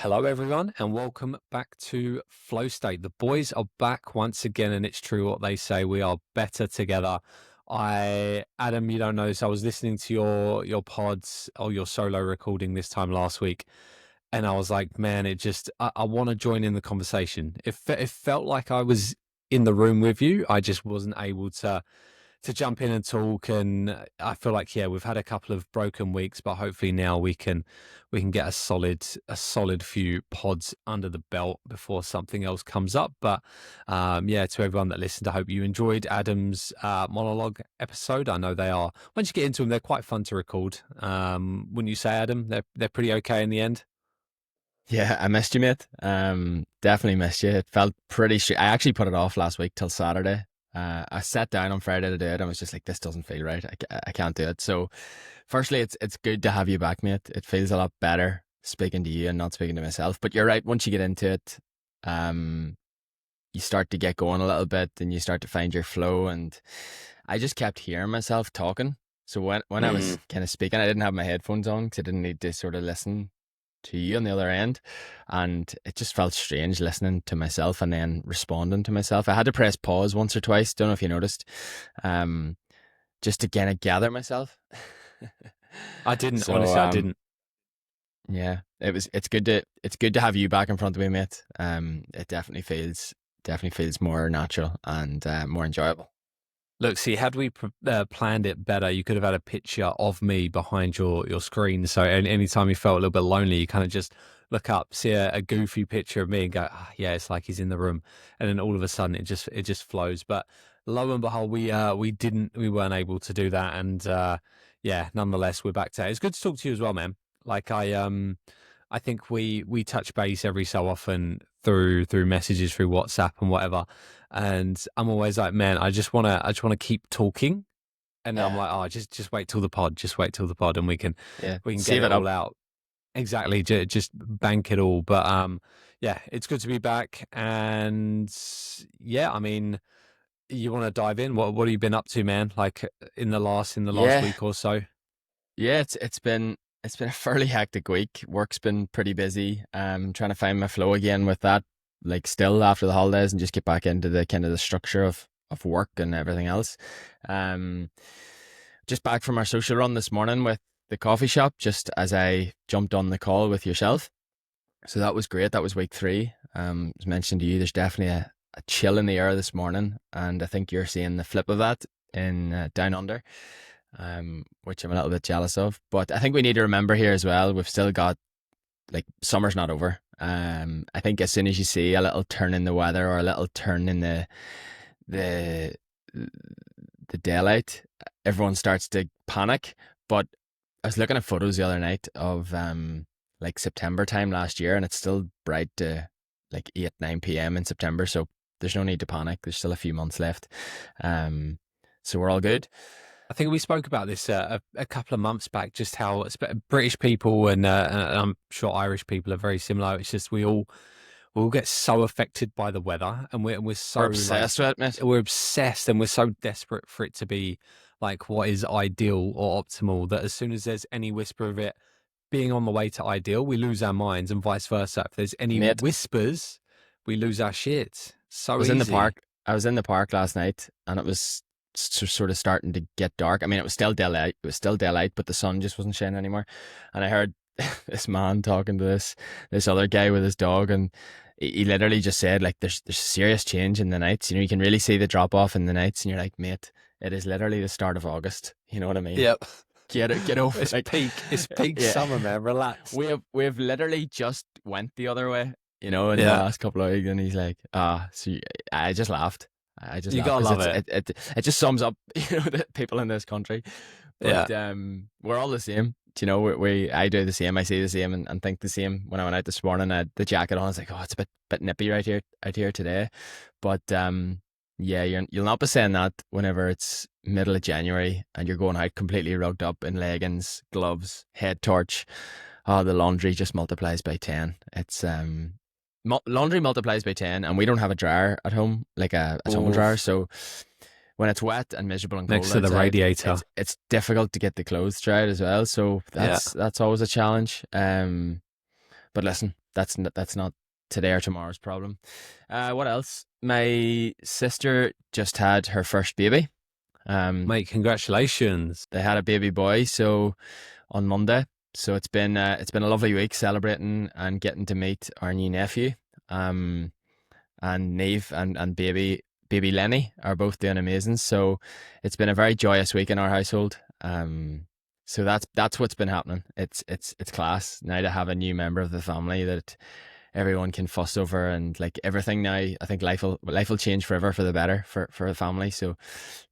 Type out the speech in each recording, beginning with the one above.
Hello, everyone, and welcome back to Flow State. The boys are back once again, and it's true what they say. We are better together. Adam, you don't know this. I was listening to your pods or your solo recording this time last week, and I was like, man, I want to join in the conversation. It felt like I was in the room with you. I just wasn't able to jump in and talk. And I feel like, yeah, we've had a couple of broken weeks, but hopefully now we can get a solid few pods under the belt before something else comes up. But yeah, to everyone that listened, I hope you enjoyed Adam's monologue episode. I know they are, once you get into them, they're quite fun to record. Wouldn't you say, Adam? They're pretty okay in the end. Yeah, I missed you, mate. Definitely missed you. It felt pretty I actually put it off last week till Saturday. I sat down on Friday to do it and was just like, this doesn't feel right. I can't do it. So, firstly, it's good to have you back, mate. It feels a lot better speaking to you and not speaking to myself. But you're right. Once you get into it, um, you start to get going a little bit and you start to find your flow. And I just kept hearing myself talking. So when I was kind of speaking, I didn't have my headphones on because I didn't need to sort of listen to you on the other end, and it just felt strange listening to myself and then responding to myself. I had to press pause once or twice, don't know if you noticed, um just to kind of gather myself. I didn't, so honestly, I didn't. yeah, it's good to have you back in front of me, mate. It definitely feels more natural and more enjoyable. Look, see, had we planned it better, you could have had a picture of me behind your screen. So anytime you felt a little bit lonely, you kind of just look up, see a goofy picture of me, and go, yeah, it's like he's in the room. And then all of a sudden, it just flows. But lo and behold, we weren't able to do that. And yeah, nonetheless, we're back to it. It's good to talk to you as well, man. Like I think we touch base every so often through messages, through WhatsApp and whatever. And I'm always like, man, I just wanna keep talking. And I'm Yeah, like, oh, just wait till the pod, just wait till the pod, and we can yeah, we can get save it it all up. out. Exactly, just bank it all. But yeah, it's good to be back. And yeah, I mean, you want to dive in? What have you been up to, man? Like in the last Yeah, week or so. yeah, it's been a fairly hectic week. Work's been pretty busy. Trying to find my flow again with that, like still after the holidays, and just get back into the kind of the structure of work and everything else. Um, just back from our social run this morning with the coffee shop, just as I jumped on the call with yourself. So that was great. That was week 3. As mentioned to you, there's definitely a chill in the air this morning, and I think you're seeing the flip of that in down under, which I'm a little bit jealous of. But I think we need to remember here as well, we've still got, like, summer's not over. I think as soon as you see a little turn in the weather or a little turn in the the daylight, everyone starts to panic. But I was looking at photos the other night of like September time last year, and it's still bright to like 8 9 p.m. in September. So there's no need to panic. There's still a few months left. Um, so we're all good. I think we spoke about this a couple of months back, just how British people and I'm sure Irish people are very similar. It's just we all get so affected by the weather, and we're so We're like obsessed with it, mate. we're obsessed, and we're so desperate for it to be like what is ideal or optimal, that as soon as there's any whisper of it being on the way to ideal, we lose our minds, and vice versa. If there's any Mate, whispers, we lose our shit. I So was in the easy. park. I was in the park last night, and it was sort of starting to get dark. I mean, it was still daylight. It was still daylight, but the sun just wasn't shining anymore. And I heard this man talking to this other guy with his dog, and he literally just said, like, there's serious change in the nights. You know, you can really see the drop off in the nights, and you're like, mate, it is literally the start of August. You know what I mean? Yep. Get over It's like peak. It's peak yeah. summer, man. Relax. We have literally just went the other way, you know, in the Yeah. last couple of weeks, and he's like, I just laughed. I just You laughed gotta because love it. it just sums up, you know, the people in this country. Yeah. But we're all the same. You know, I do the same. I see the same and think the same. When I went out this morning, I had the jacket on. I was like, oh, it's a bit nippy right here out here today. But yeah, you'll not be saying that whenever it's middle of January and you're going out completely rugged up in leggings, gloves, head torch. Oh, the laundry just multiplies by 10. It's laundry multiplies by 10, and we don't have a dryer at home, like a tumble dryer. Oof. So when it's wet and miserable and Next cold to the outside, radiator. it's difficult to get the clothes dried as well. So Yeah. that's always a challenge. But listen, that's not today or tomorrow's problem. What else? My sister just had her first baby. Um, Mate, congratulations. they had a baby boy, so on Monday. So it's been a lovely week celebrating and getting to meet our new nephew. Um, and Neve and baby Lenny are both doing amazing. So it's been a very joyous week in our household. So that's what's been happening. It's class now to have a new member of the family that everyone can fuss over, and like everything now. I think life will change forever for the better for a family. So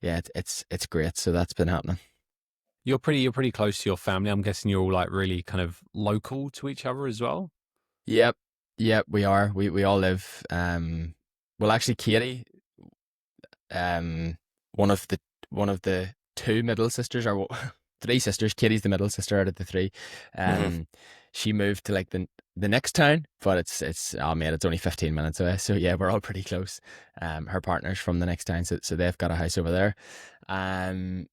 yeah, it's great. So that's been happening. You're pretty close to your family. I'm guessing you're all like really kind of local to each other as well. Yep, yep, we are. We all live. Well, actually, Katie, um, one of the one of the two middle sisters, or three sisters. Katie's the middle sister out of the three. Mhm. Um, she moved to like the next town, but it's oh man, it's only 15 minutes away. So yeah, we're all pretty close. Her partner's from the next town, so they've got a house over there. Um,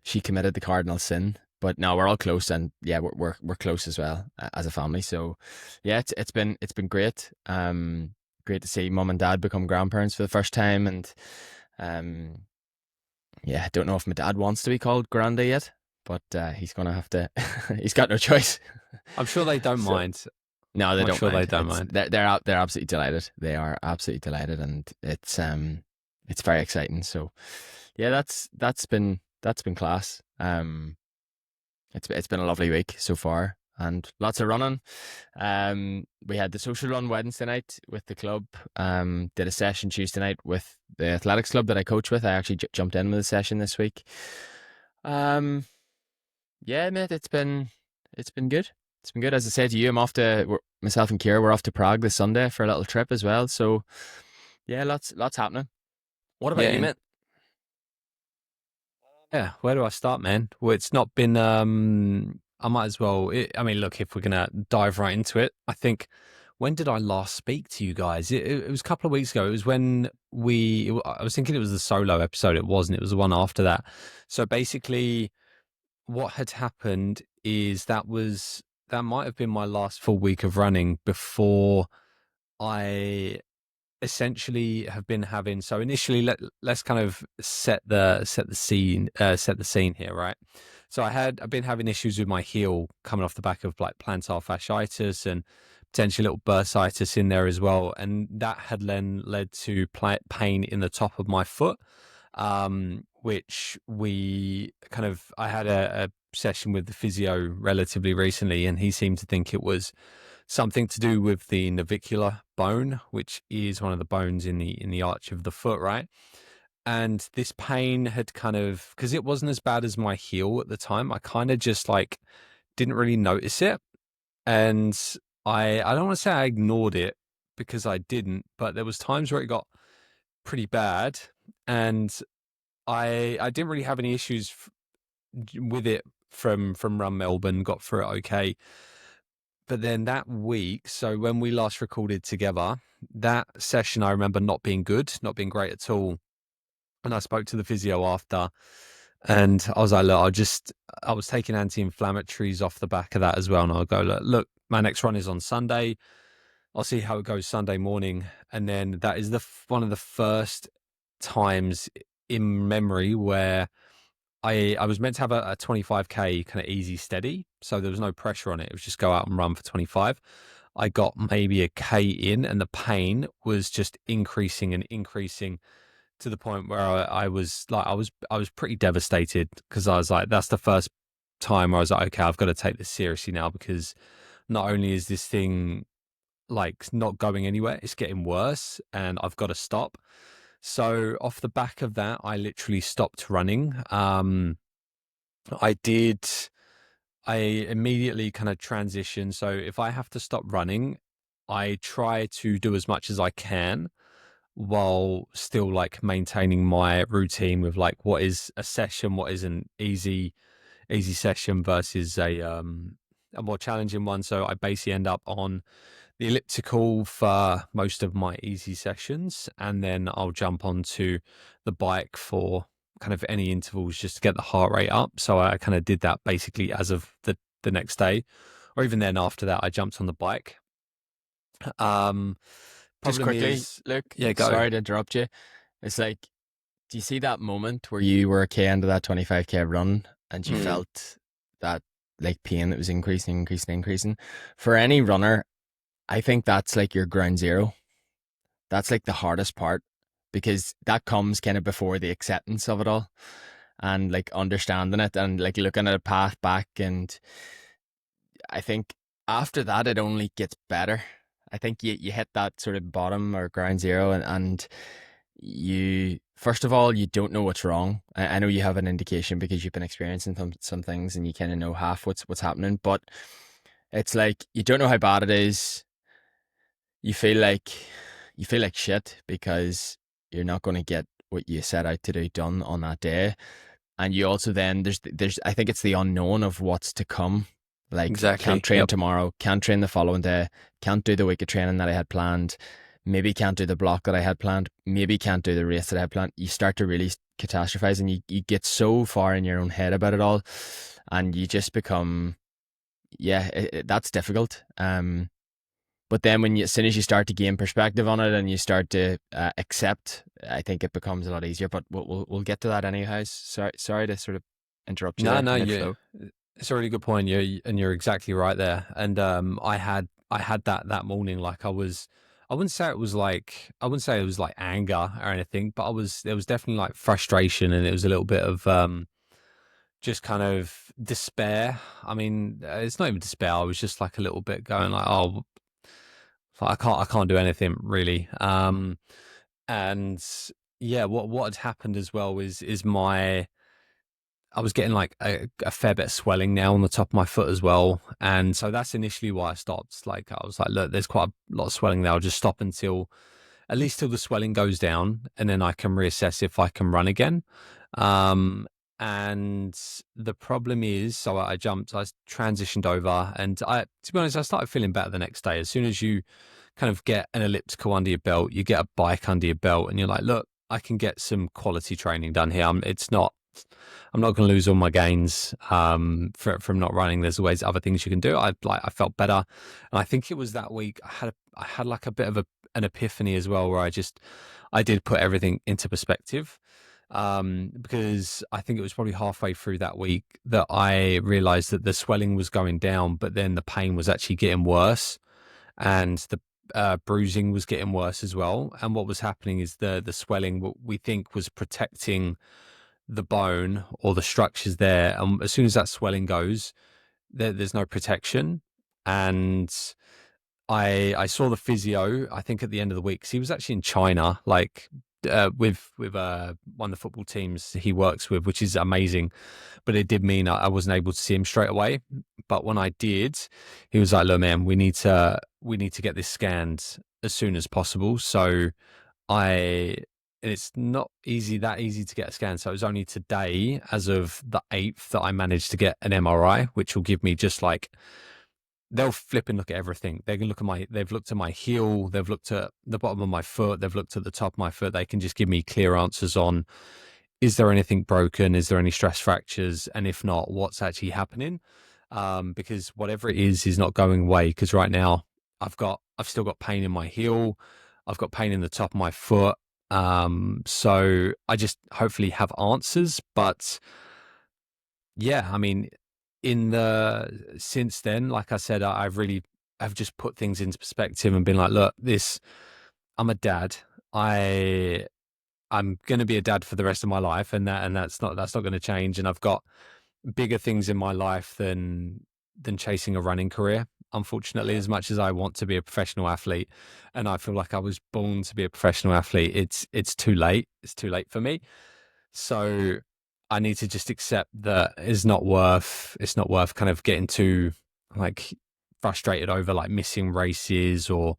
she committed the cardinal sin. But no, we're all close, and yeah, we're close as well as a family. So, yeah, it's been great. Great to see mum and dad become grandparents for the first time, and um, yeah, I don't know if my dad wants to be called Granda yet, but he's gonna have to. He's got no choice. I'm sure they don't So mind. no, they I'm don't sure they mind. don't mind. They're absolutely delighted. They are absolutely delighted, and it's very exciting. So yeah, that's been class. It's been a lovely week so far, and lots of running. We had the social run Wednesday night with the club. Did a session Tuesday night with the athletics club that I coach with. I actually jumped in with a session this week. Um, yeah, mate, it's been good. It's been good. As I said to you, myself and Kira, we're off to Prague this Sunday for a little trip as well. So yeah, lots happening. What about you, Yeah, mate? yeah. Where do I start, man? Well, it's not been. I might as well. I mean, look, if we're gonna dive right into it, I think. When did I last speak to you guys? It was a couple of weeks ago. It was when I was thinking it was the solo episode. It wasn't. It was the one after that. So basically, what had happened is that might have been my last full week of running before I essentially have been having. So initially, let's kind of set the scene here, right? So I've been having issues with my heel coming off the back of like plantar fasciitis and potentially a little bursitis in there as well, and that had then led to pain in the top of my foot, which I had a session with the physio relatively recently, and he seemed to think it was something to do with the navicular bone, which is one of the bones in the arch of the foot, right? And this pain had kind of, because it wasn't as bad as my heel at the time, I kind of just like didn't really notice it, and I don't want to say I ignored it because I didn't, but there was times where it got pretty bad, and I didn't really have any issues with it from Run Melbourne, got through it okay. But then that week, so when we last recorded together, that session I remember not being good, not being great at all. And I spoke to the physio after, and I was like, look, I was taking anti-inflammatories off the back of that as well. And I'll go, look, my next run is on Sunday. I'll see how it goes Sunday morning. And then that is one of the first times in memory where I was meant to have a 25K kind of easy steady. So there was no pressure on it. It was just go out and run for 25. I got maybe a K in, and the pain was just increasing and increasing to the point where I was pretty devastated, because I was like, that's the first time where I was like, okay, I've got to take this seriously now, because not only is this thing like not going anywhere, it's getting worse, and I've got to stop. So off the back of that, I literally stopped running. I did. I immediately kind of transition. So if I have to stop running, I try to do as much as I can while still like maintaining my routine with like what is a session, what is an easy session versus a more challenging one. So I basically end up on the elliptical for most of my easy sessions, and then I'll jump onto the bike for kind of any intervals just to get the heart rate up. So I kind of did that basically as of the next day, or even then after that, I jumped on the bike. Um, Just Problem quickly, is, look, yeah, go. sorry to interrupt you. It's like, do you see that moment where you were a K into that 25K run and you Mm, felt that like pain that was increasing, increasing, increasing? For any runner, I think that's like your ground zero. That's like the hardest part because that comes kind of before the acceptance of it all and like understanding it and like looking at a path back. And I think after that, it only gets better. I think you hit that sort of bottom or ground zero, and you, first of all, you don't know what's wrong. I know you have an indication because you've been experiencing some things and you kind of know half what's happening, but it's like you don't know how bad it is. You feel like shit because you're not going to get what you set out to do done on that day. And you also then there's I think it's the unknown of what's to come. Like, can't exactly. train Yep. tomorrow, can't train the following day, can't do the week of training that I had planned, maybe can't do the block that I had planned, maybe can't do the race that I had planned. You start to really catastrophize, and you get so far in your own head about it all, and you just become, yeah, that's difficult. But then when you, as soon as you start to gain perspective on it and you start to accept, I think it becomes a lot easier. But we'll get to that anyhow. Sorry to sort of interrupt you No, there no, mid you. flow. It's a really good point. You're exactly right there. And I had that morning. Like I wouldn't say it was like I wouldn't say it was like anger or anything, but there was definitely like frustration, and it was a little bit of just kind of despair. I mean, it's not even despair. I was just like a little bit going like, oh, I can't do anything really. And yeah, what had happened as well is my I was getting like a fair bit of swelling now on the top of my foot as well. And so that's initially why I stopped. Like I was like, look, there's quite a lot of swelling there. I'll just stop until at least till the swelling goes down, and then I can reassess if I can run again. Um, and the problem is, so I transitioned over, and to be honest, I started feeling better the next day. As soon as you kind of get an elliptical under your belt, you get a bike under your belt, and you're like, look, I can get some quality training done here. I'm not going to lose all my gains from not running. There's always other things you can do. I felt better, and I think it was that week I had like a bit of an epiphany as well, where I did put everything into perspective. Because I think it was probably halfway through that week that I realized that the swelling was going down, but then the pain was actually getting worse, and the bruising was getting worse as well. And what was happening is the swelling, what we think was protecting the bone or the structures there. And as soon as that swelling goes, there's no protection. And I saw the physio, I think at the end of the week, 'cause he was actually in China, like with one of the football teams he works with, which is amazing. But it did mean I wasn't able to see him straight away. But when I did, he was like, "Look, man, we need to get this scanned as soon as possible." So I it's not easy to get a scan. So it was only today, as of the 8th, that I managed to get an MRI, which will give me just like they'll flip and look at everything. They can look at they've looked at my heel, they've looked at the bottom of my foot, they've looked at the top of my foot. They can just give me clear answers on, is there anything broken? Is there any stress fractures? And if not, what's actually happening? Because whatever it is not going away. Because right now I've still got pain in my heel. I've got pain in the top of my foot. So I just hopefully have answers. But yeah, I mean, since then, like I said, I've just put things into perspective and been like, look, I'm a dad. I I'm going to be a dad for the rest of my life, and that's not going to change. And I've got bigger things in my life than chasing a running career. Unfortunately, Yeah. as much as I want to be a professional athlete, and I feel like I was born to be a professional athlete, it's too late. It's too late for me. So I need to just accept that it's not worth kind of getting too like frustrated over like missing races or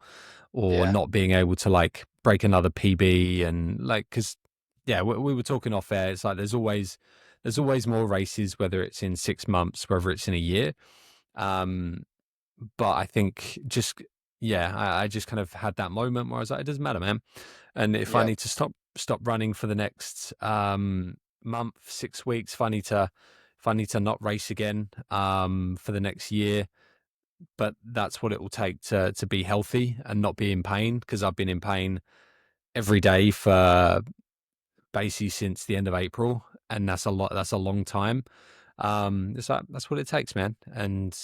Yeah. not being able to like break another PB. And like, because yeah, we were talking off air. It's like there's always more races, whether it's in 6 months, whether it's in a year. Um, but I think just yeah, I just kind of had that moment where I was like, it doesn't matter, man. And if I Yeah. need to stop running for the next month, 6 weeks, if I need to not race again for the next year, but that's what it will take to be healthy and not be in pain, because I've been in pain every day for basically since the end of April, and that's a lot. That's a long time. It's like, that's what it takes, man. And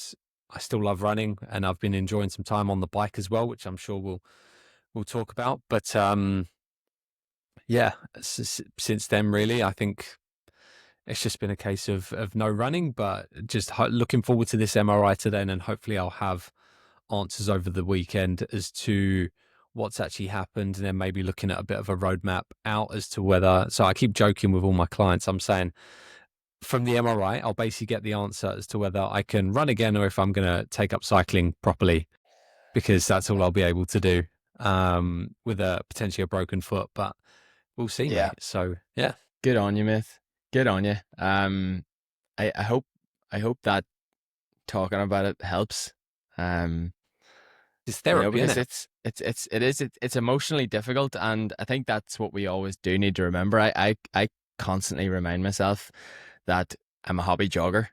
I still love running, and I've been enjoying some time on the bike as well, which I'm sure we'll talk about. But yeah, since then, really, I think it's just been a case of no running, but just looking forward to this MRI today, and then hopefully I'll have answers over the weekend as to what's actually happened, and then maybe looking at a bit of a roadmap out as to whether. So I keep joking with all my clients. I'm saying from the MRI, I'll basically get the answer as to whether I can run again or if I'm going to take up cycling properly, because that's all I'll be able to do with a potentially a broken foot. But we'll see, Yeah. mate. So yeah, Good on you, mate. Good on you. I hope that talking about it helps. Um, it's you know, therapy, isn't because it? it's emotionally difficult, and I think that's what we always do need to remember. I constantly remind myself that I'm a hobby jogger.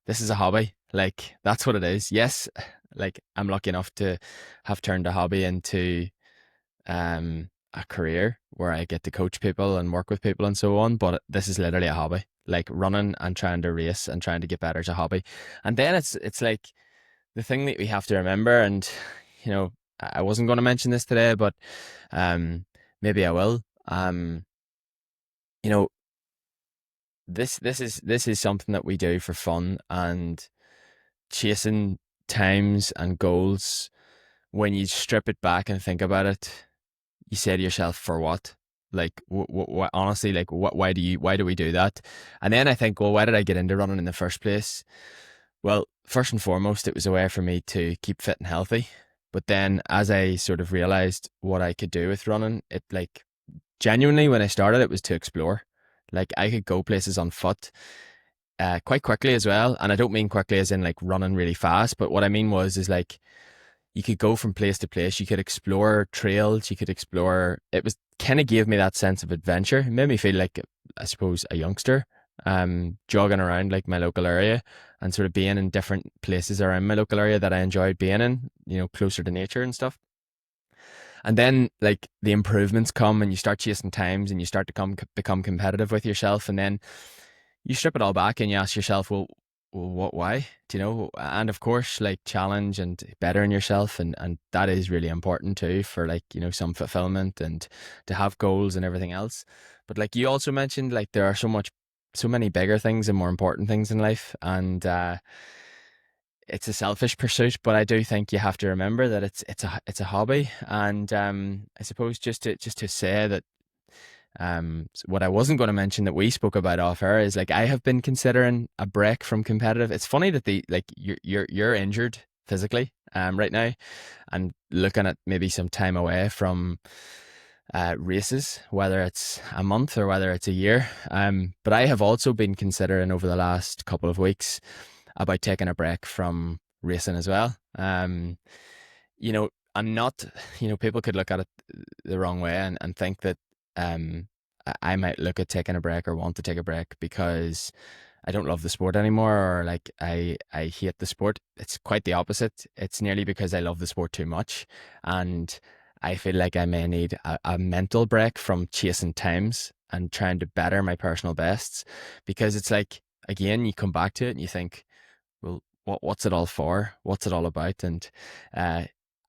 This is a hobby. Like, that's what it is. Yes, like, I'm lucky enough to have turned a hobby into a career where I get to coach people and work with people and so on. But this is literally a hobby. Like, running and trying to race and trying to get better is a hobby. And then it's like the thing that we have to remember, and you know, I wasn't going to mention this today, but um, maybe I will. You know, this is something that we do for fun, and chasing times and goals. When you strip it back and think about it, you say to yourself, for what? Like, honestly, like, why do we do that? And then I think, well, why did I get into running in the first place? Well, first and foremost, it was a way for me to keep fit and healthy. But then as I sort of realized what I could do with running, it, like, genuinely, when I started, it was to explore. Like, I could go places on foot quite quickly as well. And I don't mean quickly as in like running really fast, but what I mean is like, you could go from place to place. You could explore trails. You could explore. It was kind of gave me that sense of adventure. It made me feel like, I suppose, a youngster, jogging around like my local area and sort of being in different places around my local area that I enjoyed being in, you know, closer to nature and stuff. And then like the improvements come and you start chasing times and you start to become competitive with yourself. And then you strip it all back and you ask yourself, well, what, why? Do you know? And of course, like, challenge and bettering yourself, and that is really important too for, like, you know, some fulfillment and to have goals and everything else. But like you also mentioned, like, there are so many bigger things and more important things in life, and it's a selfish pursuit. But I do think you have to remember that it's a hobby, and I suppose just to say that what I wasn't going to mention that we spoke about off air is, like, I have been considering a break from competitive. It's funny that you're injured physically right now, and looking at maybe some time away from races, whether it's a month or whether it's a year. But I have also been considering over the last couple of weeks about taking a break from racing as well. You know, I'm not, you know, people could look at it the wrong way and think that um, I might look at taking a break or want to take a break because I don't love the sport anymore, or like I hate the sport. It's quite the opposite. It's nearly because I love the sport too much, and I feel like I may need a mental break from chasing times and trying to better my personal bests, because it's like, again, you come back to it and you think, well, what's it all for? What's it all about? And uh,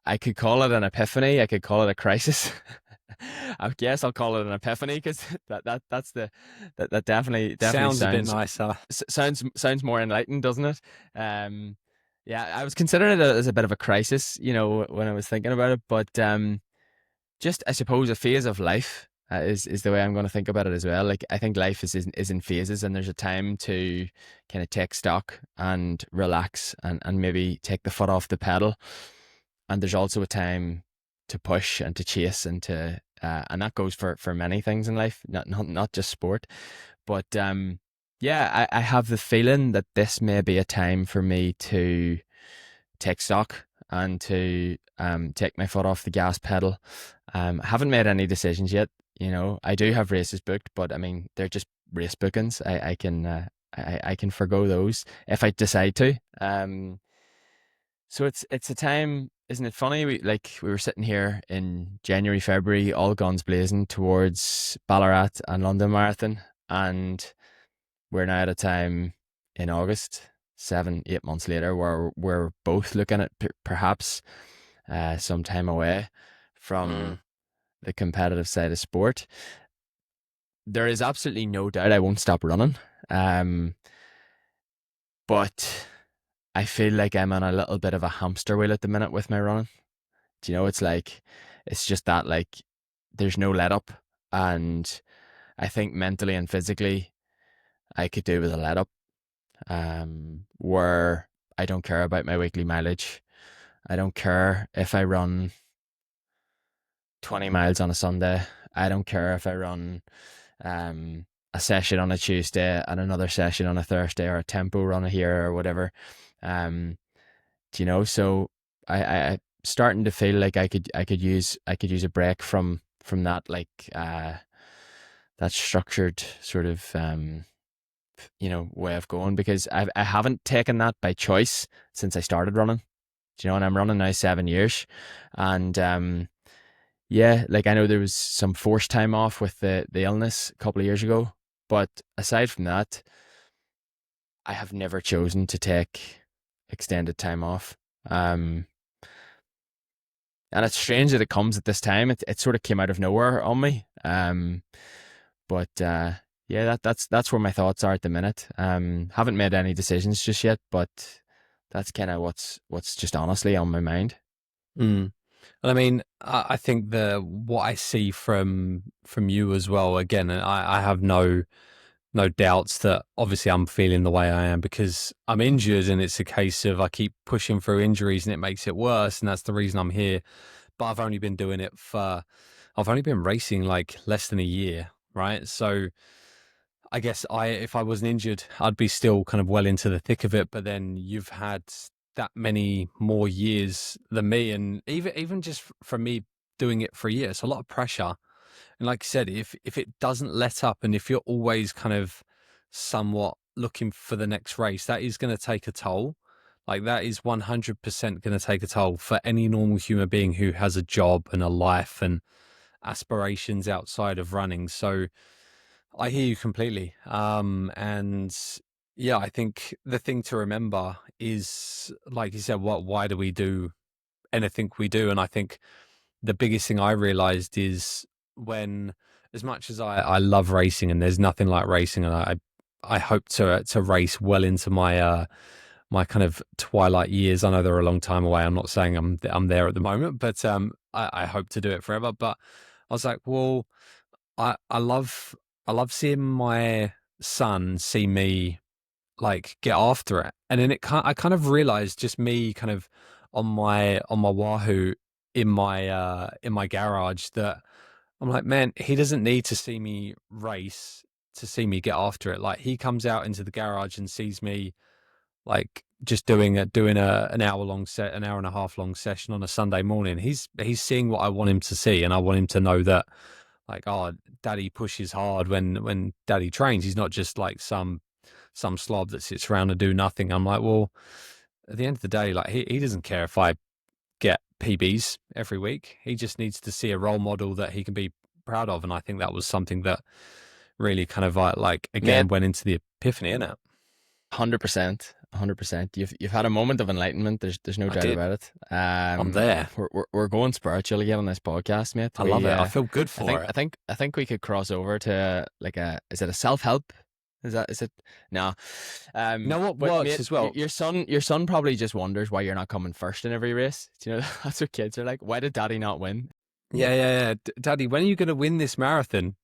I could call it an epiphany. I could call it a crisis. I guess I'll call it an epiphany, because that definitely Sounds a bit sounds nicer. sounds more enlightened, doesn't it? Um, yeah, I was considering it as a bit of a crisis, you know, when I was thinking about it. But just, I suppose, a phase of life is the way I'm going to think about it as well. Like, I think life is in phases, and there's a time to kind of take stock and relax and maybe take the foot off the pedal, and there's also a time to push and to chase and to and that goes for many things in life, not just sport. But yeah, I have the feeling that this may be a time for me to take stock and to take my foot off the gas pedal. I haven't made any decisions yet. You know, I do have races booked, but I mean, they're just race bookings. I can forgo those if I decide to. So it's a time, isn't it funny? We were sitting here in January, February, all guns blazing towards Ballarat and London Marathon, and we're now at a time in August, 7, 8 months later, where we're both looking at perhaps some time away Mm. from the competitive side of sport. There is absolutely no doubt I won't stop running, um, but I feel like I'm on a little bit of a hamster wheel at the minute with my running. Do you know, it's like, it's just that, like, there's no let up. And I think mentally and physically, I could do with a let up, where I don't care about my weekly mileage. I don't care if I run 20 miles on a Sunday. I don't care if I run a session on a Tuesday and another session on a Thursday, or a tempo run here or whatever. Um, do you know? So I starting to feel like I could use a break from that, like that structured sort of way of going, because I haven't taken that by choice since I started running. Do you know? And I'm running now 7 years, and yeah, like, I know there was some forced time off with the illness a couple of years ago, but aside from that, I have never chosen to take extended time off. Um, and it's strange that it comes at this time. It sort of came out of nowhere on me. But yeah, that's where my thoughts are at the minute. Haven't made any decisions just yet, but that's kind of what's just honestly on my mind. Mm. And I mean, I think the what I see from you as well. Again, and I have no doubts that obviously I'm feeling the way I am because I'm injured, and it's a case of I keep pushing through injuries, and it makes it worse, and that's the reason I'm here. But I've only been racing like less than a year, right? So I guess if I wasn't injured, I'd be still kind of well into the thick of it. But then you've had that many more years than me, and even just from me doing it for a year, it's a lot of pressure. And like I said, if it doesn't let up, and if you're always kind of somewhat looking for the next race, that is going to take a toll. Like that is 100% going to take a toll for any normal human being who has a job and a life and aspirations outside of running. So I hear you completely. And yeah, I think the thing to remember is, like you said, why do we do anything we do? And I think the biggest thing I realized is when, as much as I love racing, and there's nothing like racing, and I hope to race well into my kind of twilight years. I know they're a long time away. I'm not saying I'm there at the moment, but I hope to do it forever. But I was like, well, I love seeing my son see me like get after it, and then I kind of realized just me kind of on my Wahoo in my garage that I'm like, man, he doesn't need to see me race to see me get after it. Like he comes out into the garage and sees me like just doing an hour long set, an hour and a half long session on a Sunday morning. He's seeing what I want him to see, and I want him to know that like, oh, daddy pushes hard when daddy trains. He's not just like some slob that sits around and do nothing. I'm like, well, at the end of the day, like he doesn't care if I get PBs every week. He just needs to see a role model that he can be proud of. And I think that was something that really kind of like Mate, again went into the epiphany in it. 100%, 100%. You've had a moment of enlightenment. There's no I doubt did. about it. I'm there. We're going spiritual again on this podcast, mate. I love We it. I feel good I for think it. I think I think we could cross over to, like, a, is it a self help? Is it? No. You know what But works mate, as well? your son probably just wonders why you're not coming first in every race. Do you know, that's what kids are like. Why did daddy not win? Yeah. Daddy, when are you going to win this marathon?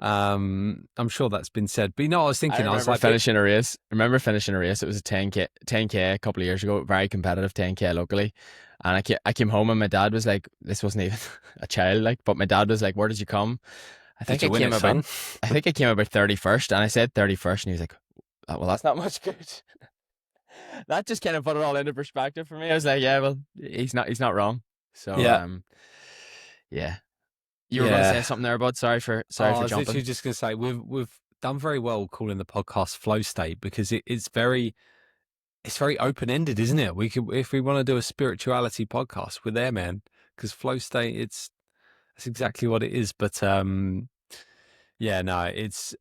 I'm sure that's been said. But you know, what I was I thinking, I was remember like, finishing a race. It was a 10k a couple of years ago, very competitive 10k locally. And I came home, and my dad was like, this wasn't even a child, like, but my dad was like, where did you come? I did think you I win came it, about son? I think I came about 31st, and I said 31st, and he was like, oh, well, that's not much good. That just kind of put it all into perspective for me. I was like, yeah, well, he's not wrong. So Yeah. yeah. You were going to Yeah. say something there, bud. Oh, Sorry I for was literally jumping. just going to say we've done very well calling the podcast flow state because it's very it's very open ended, isn't it? We could, if we want to do a spirituality podcast, we're there, man. Because flow state, that's exactly what it is. But yeah, no,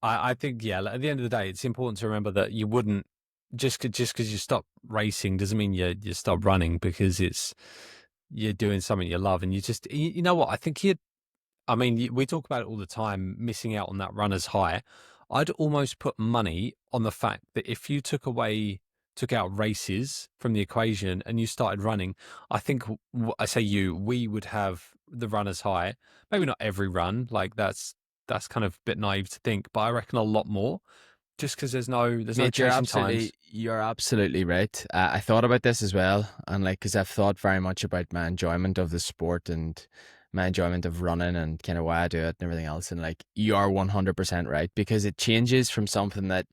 I think yeah. At the end of the day, it's important to remember that you wouldn't just because you stop racing doesn't mean you stop running, because you're doing something you love, and you know what I think you. I mean, we talk about it all the time, missing out on that runner's high. I'd almost put money on the fact that if you took out races from the equation and you started running, I think I say we would have the runner's high. Maybe not every run, like that's kind of a bit naive to think, but I reckon a lot more, just because there's no Mate, you're chasing times. absolutely right. I thought about this as well, and like, because I've thought very much about my enjoyment of the sport and my enjoyment of running and kind of why I do it and everything else. And like, you are 100% right, because it changes from something that,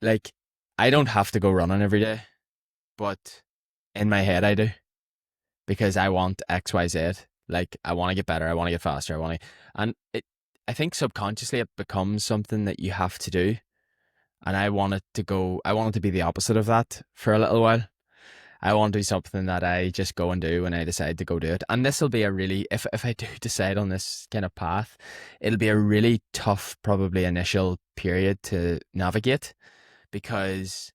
like, I don't have to go running every day, but in my head I do, because I want X, Y, Z. Like, I want to get better, I want to get faster, and I think subconsciously it becomes something that you have to do. And I want it to be the opposite of that for a little while. I want to do something that I just go and do when I decide to go do it. And this will be a really, if I do decide on this kind of path, it'll be a really tough, probably initial period to navigate, because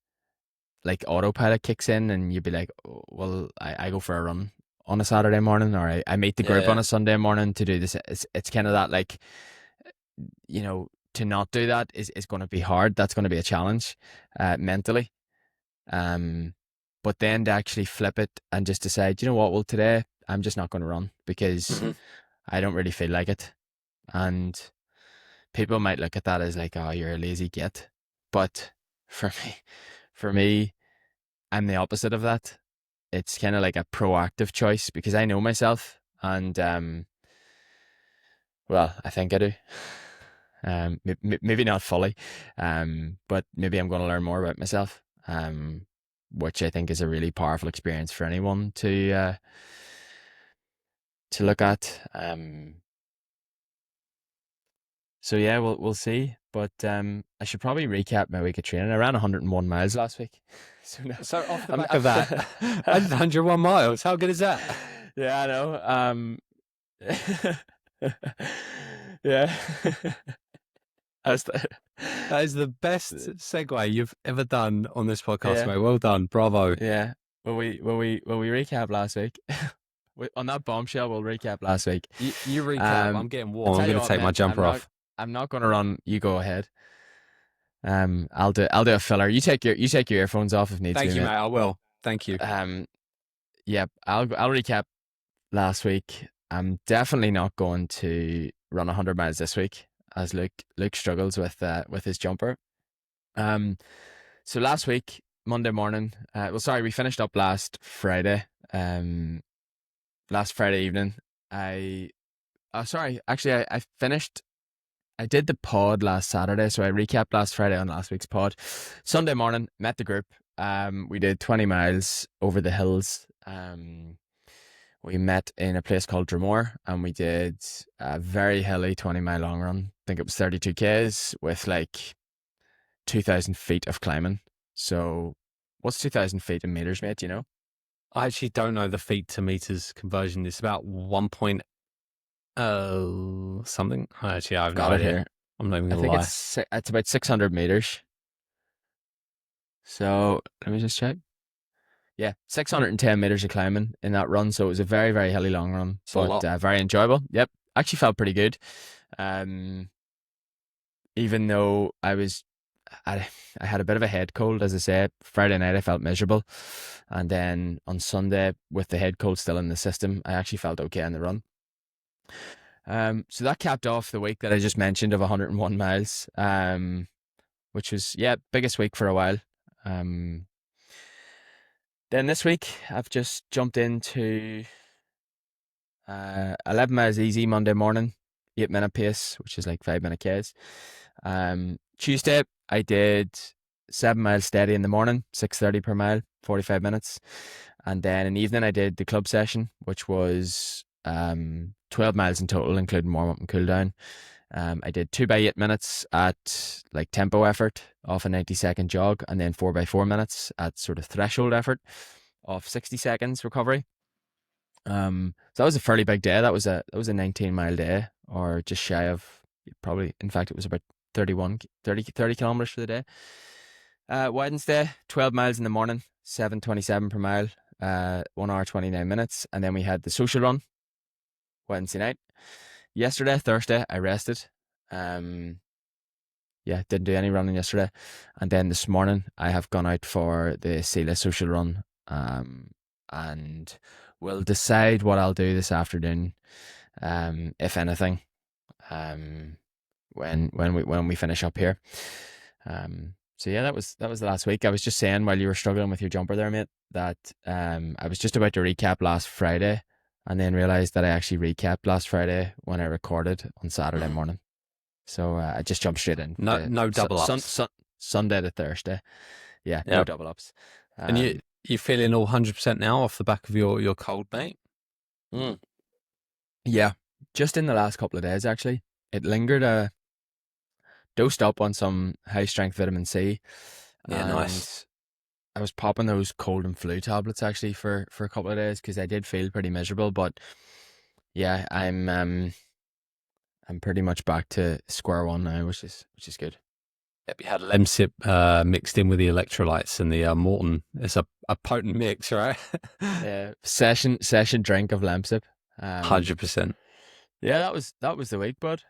like autopilot kicks in and you'd be like, oh, well, I go for a run on a Saturday morning, or I meet the Yeah, group on yeah. a Sunday morning to do this. It's kind of that, like, to not do that is going to be hard. That's going to be a challenge mentally. Um, but then to actually flip it and just decide, you know what, well, today I'm just not going to run because Hmm. I don't really feel like it. And people might look at that as like, oh, you're a lazy git. But for me, for me, I'm the opposite of that. It's kind of like a proactive choice, because I know myself, and well, I think I do. Maybe not fully, but maybe I'm going to learn more about myself, which I think is a really powerful experience for anyone to look at. So yeah, we'll see. But I should probably recap my week of training. I ran 101 miles last week, so no, So off the I'm. back of that, I did 101 miles. How good is that? Yeah, I know. Yeah. I was That is the best segue you've ever done on this podcast, yeah, mate. Well done. Bravo. yeah. Will we recap last week? On that bombshell, we'll recap last week. You recap. I'm Um, getting I warm. I'm tell you going to what, take my man. jumper off. I'm not gonna run. You go ahead. I'll do a filler. You take your earphones off if needs Thank be, you, mate. mate. I will. Thank you. Yeah. I'll recap last week. I'm definitely not going to run 100 miles this week, as Luke struggles with his jumper. Um, so last week, Monday morning. Well, sorry, we finished up last Friday. Last Friday evening, sorry, actually, I finished. I did the pod last Saturday, so I recapped last Friday on last week's pod. Sunday morning, met the group. We did 20 miles over the hills. We met in a place called Dromore, and we did a very hilly 20-mile long run. I think it was 32 Ks with like 2,000 feet of climbing. So, what's 2,000 feet in meters, mate? Do you know? I actually don't know the feet to meters conversion. It's about 1 point something. Actually, I have no Got it idea. here. I'm not even I going to think lie. it's about 600 meters. So let me just check. Yeah, 610 meters of climbing in that run. So it was a very, very hilly long run, It's a but lot. very enjoyable. Yep, actually felt pretty good. Even though I, I had a bit of a head cold, as I said. Friday night I felt miserable, and then on Sunday, with the head cold still in the system, I actually felt okay in the run. So that capped off the week that I just mentioned of 101 miles. Which was, yeah, biggest week for a while. Um, then this week I've just jumped into 11 miles easy Monday morning, 8 minute pace, which is like 5 minute Ks. Tuesday I did 7 miles steady in the morning, 6:30 per mile, 45 minutes. And then in the evening I did the club session, which was 12 miles in total, including warm up and cool down. I did 2 by 8 minutes at like tempo effort off a 90-second jog, and then 4 by 4 minutes at sort of threshold effort of 60 seconds recovery. So that was a fairly big day. That was a 19-mile day, or just shy of, probably. In fact, it was about 30 kilometers for the day. Wednesday, 12 miles in the morning, 7:27 per mile, 1 hour 29 minutes, and then we had the social run Wednesday night. Yesterday, Thursday, I rested. Yeah, didn't do any running yesterday, and then this morning I have gone out for the Sela social run. And we'll decide what I'll do this afternoon, if anything, when we finish up here. So yeah, that was the last week. I was just saying while you were struggling with your jumper there, mate, that I was just about to recap last Friday, and then realized that I actually recapped last Friday when I recorded on Saturday morning. So I just jumped straight in. No double ups. Sunday to Thursday. Yeah, no Yep. double ups. And you feeling all 100% now off the back of your cold, mate? Mm. Yeah, just in the last couple of days, actually. It lingered. Dosed up on some high strength vitamin C, Yeah, and nice. I was popping those cold and flu tablets actually for a couple of days because I did feel pretty miserable. But yeah, I'm pretty much back to square one now, which is good. Yep, you had Lemsip mixed in with the electrolytes and the Morton. It's a potent mix, right? Session drink of Lemsip. 100%. Yeah, that was the week, bud.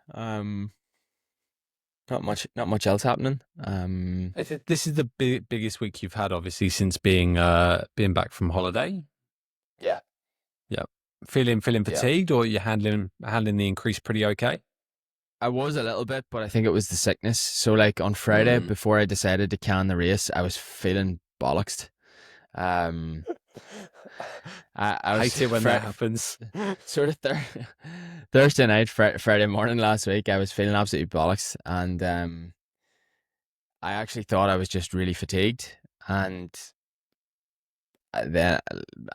Not much else happening. This is the biggest week you've had, obviously, since being back from holiday. Yeah. Yeah. Feeling Yeah. fatigued, or you're handling the increase pretty okay? I was a little bit, but I think it was the sickness. So like on Friday, before I decided to can the race, I was feeling bollocksed. I was hate it when that happens. Sort of Thursday night, Friday morning last week, I was feeling absolutely bollocks, and I actually thought I was just really fatigued, and then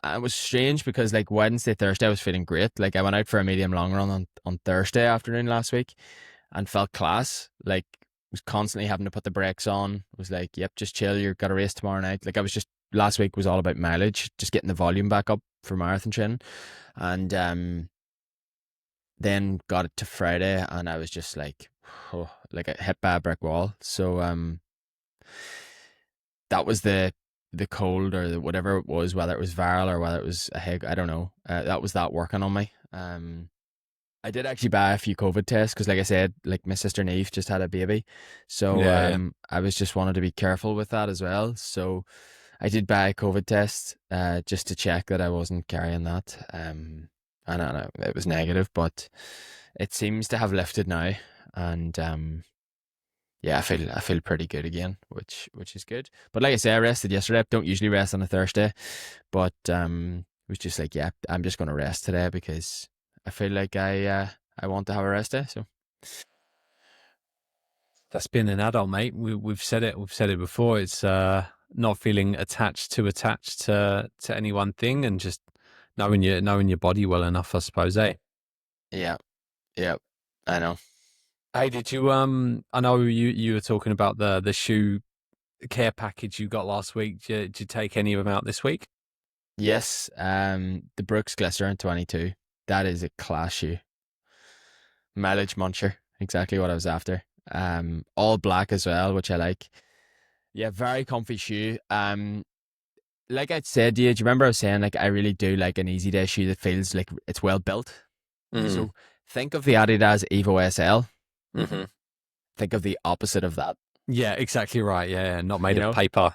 it was strange because like Wednesday, Thursday, I was feeling great. Like I went out for a medium long run on Thursday afternoon last week, and felt class. Like was constantly having to put the brakes on. Was like, yep, just chill. You've got a race tomorrow night. Like I was just last week was all about mileage, just getting the volume back up for marathon training, and then got it to Friday, and I was just like, oh, like I hit by a brick wall. So that was the cold or whatever it was, whether it was viral or whether it was a hig, I don't know. That was that working on me. I did actually buy a few COVID tests because, like I said, like my sister Neve just had a baby, so Yeah. I was just wanted to be careful with that as well. So I did buy a COVID test just to check that I wasn't carrying that. And it was negative, but it seems to have lifted now, and yeah, I feel pretty good again, which is good. But like I say, I rested yesterday. I don't usually rest on a Thursday, but was just like, yeah, I'm just gonna rest today because I feel like I want to have a rest day. So That's being an adult, mate. We've said it. We've said it before. It's not feeling attached to any one thing, and just knowing your body well enough, I suppose. yeah, yeah, I know. Hey, did you I know you were talking about the shoe care package you got last week. Did you take any of them out this week? Yes, the Brooks Glycerin 22. That is a class shoe. Mileage muncher, exactly what I was after. All black as well, which I like. Yeah, very comfy shoe. Like I said, do you remember I was saying like I really do like an easy day shoe that feels like it's well built. So think of the Adidas Evo SL. Mm-hmm. Think of the opposite of that. Yeah, exactly right. Yeah, not made You of know, paper.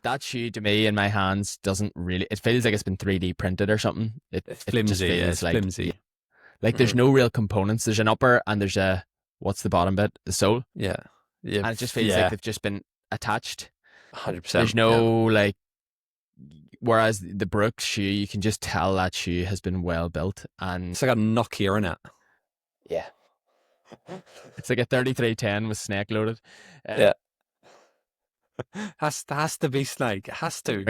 that shoe to me in my hands doesn't really. It feels like it's been 3D printed or something. It's It just flimsy. Yeah, feels it's like, yeah, flimsy. like there's no real components. There's an upper and there's a, what's the bottom bit? The sole. Yeah, yeah, And it just feels like yeah. they've just been attached. There's 100%. Yeah, no like. Whereas the Brooks shoe, you can just tell that shoe has been well built, and it's like a Nokia, isn't it? yeah, it's like a 3310 with snake loaded. Yeah, has to be Snake. It has to.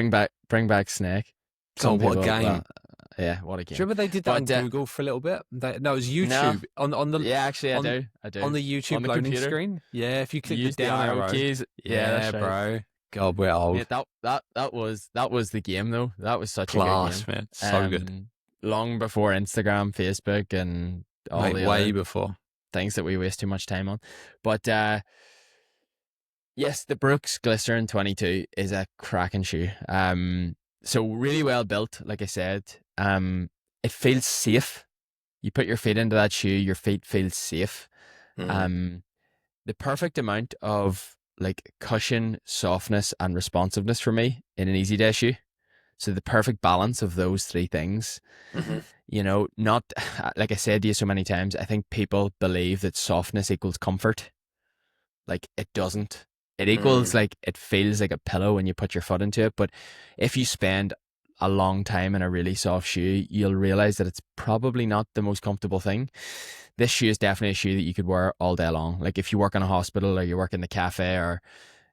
Bring back Snake. Some God, what a people, well, game! Yeah, what a Do you game. remember they did that on But Google for a little bit? No, it was no, YouTube on the yeah, actually, on I on do. the On YouTube the loading computer, screen. Yeah, if you click the use the down arrow arrow. keys. Yeah, Yeah, that's right. bro. God, we're Mate, old. that was the game though. That was such a good Class, game. man. So good. Um, long before Instagram, Facebook, and all Mate, the way other before. things that we waste too much time on. But yes, the Brooks Glycerin 22 is a cracking shoe. So really well built, like I said. It feels safe. You put your feet into that shoe, your feet feel safe. Mm. Um, the perfect amount of like cushion, softness, and responsiveness for me in an easy day shoe. So the perfect balance of those three things. Hmm. You know, not like I said to you so many times, I think people believe that softness equals comfort. Like it doesn't. It equals Mm. like it feels like a pillow when you put your foot into it. But if you spend a long time in a really soft shoe, you'll realize that it's probably not the most comfortable thing. This shoe is definitely a shoe that you could wear all day long. Like if you work in a hospital or you work in the cafe or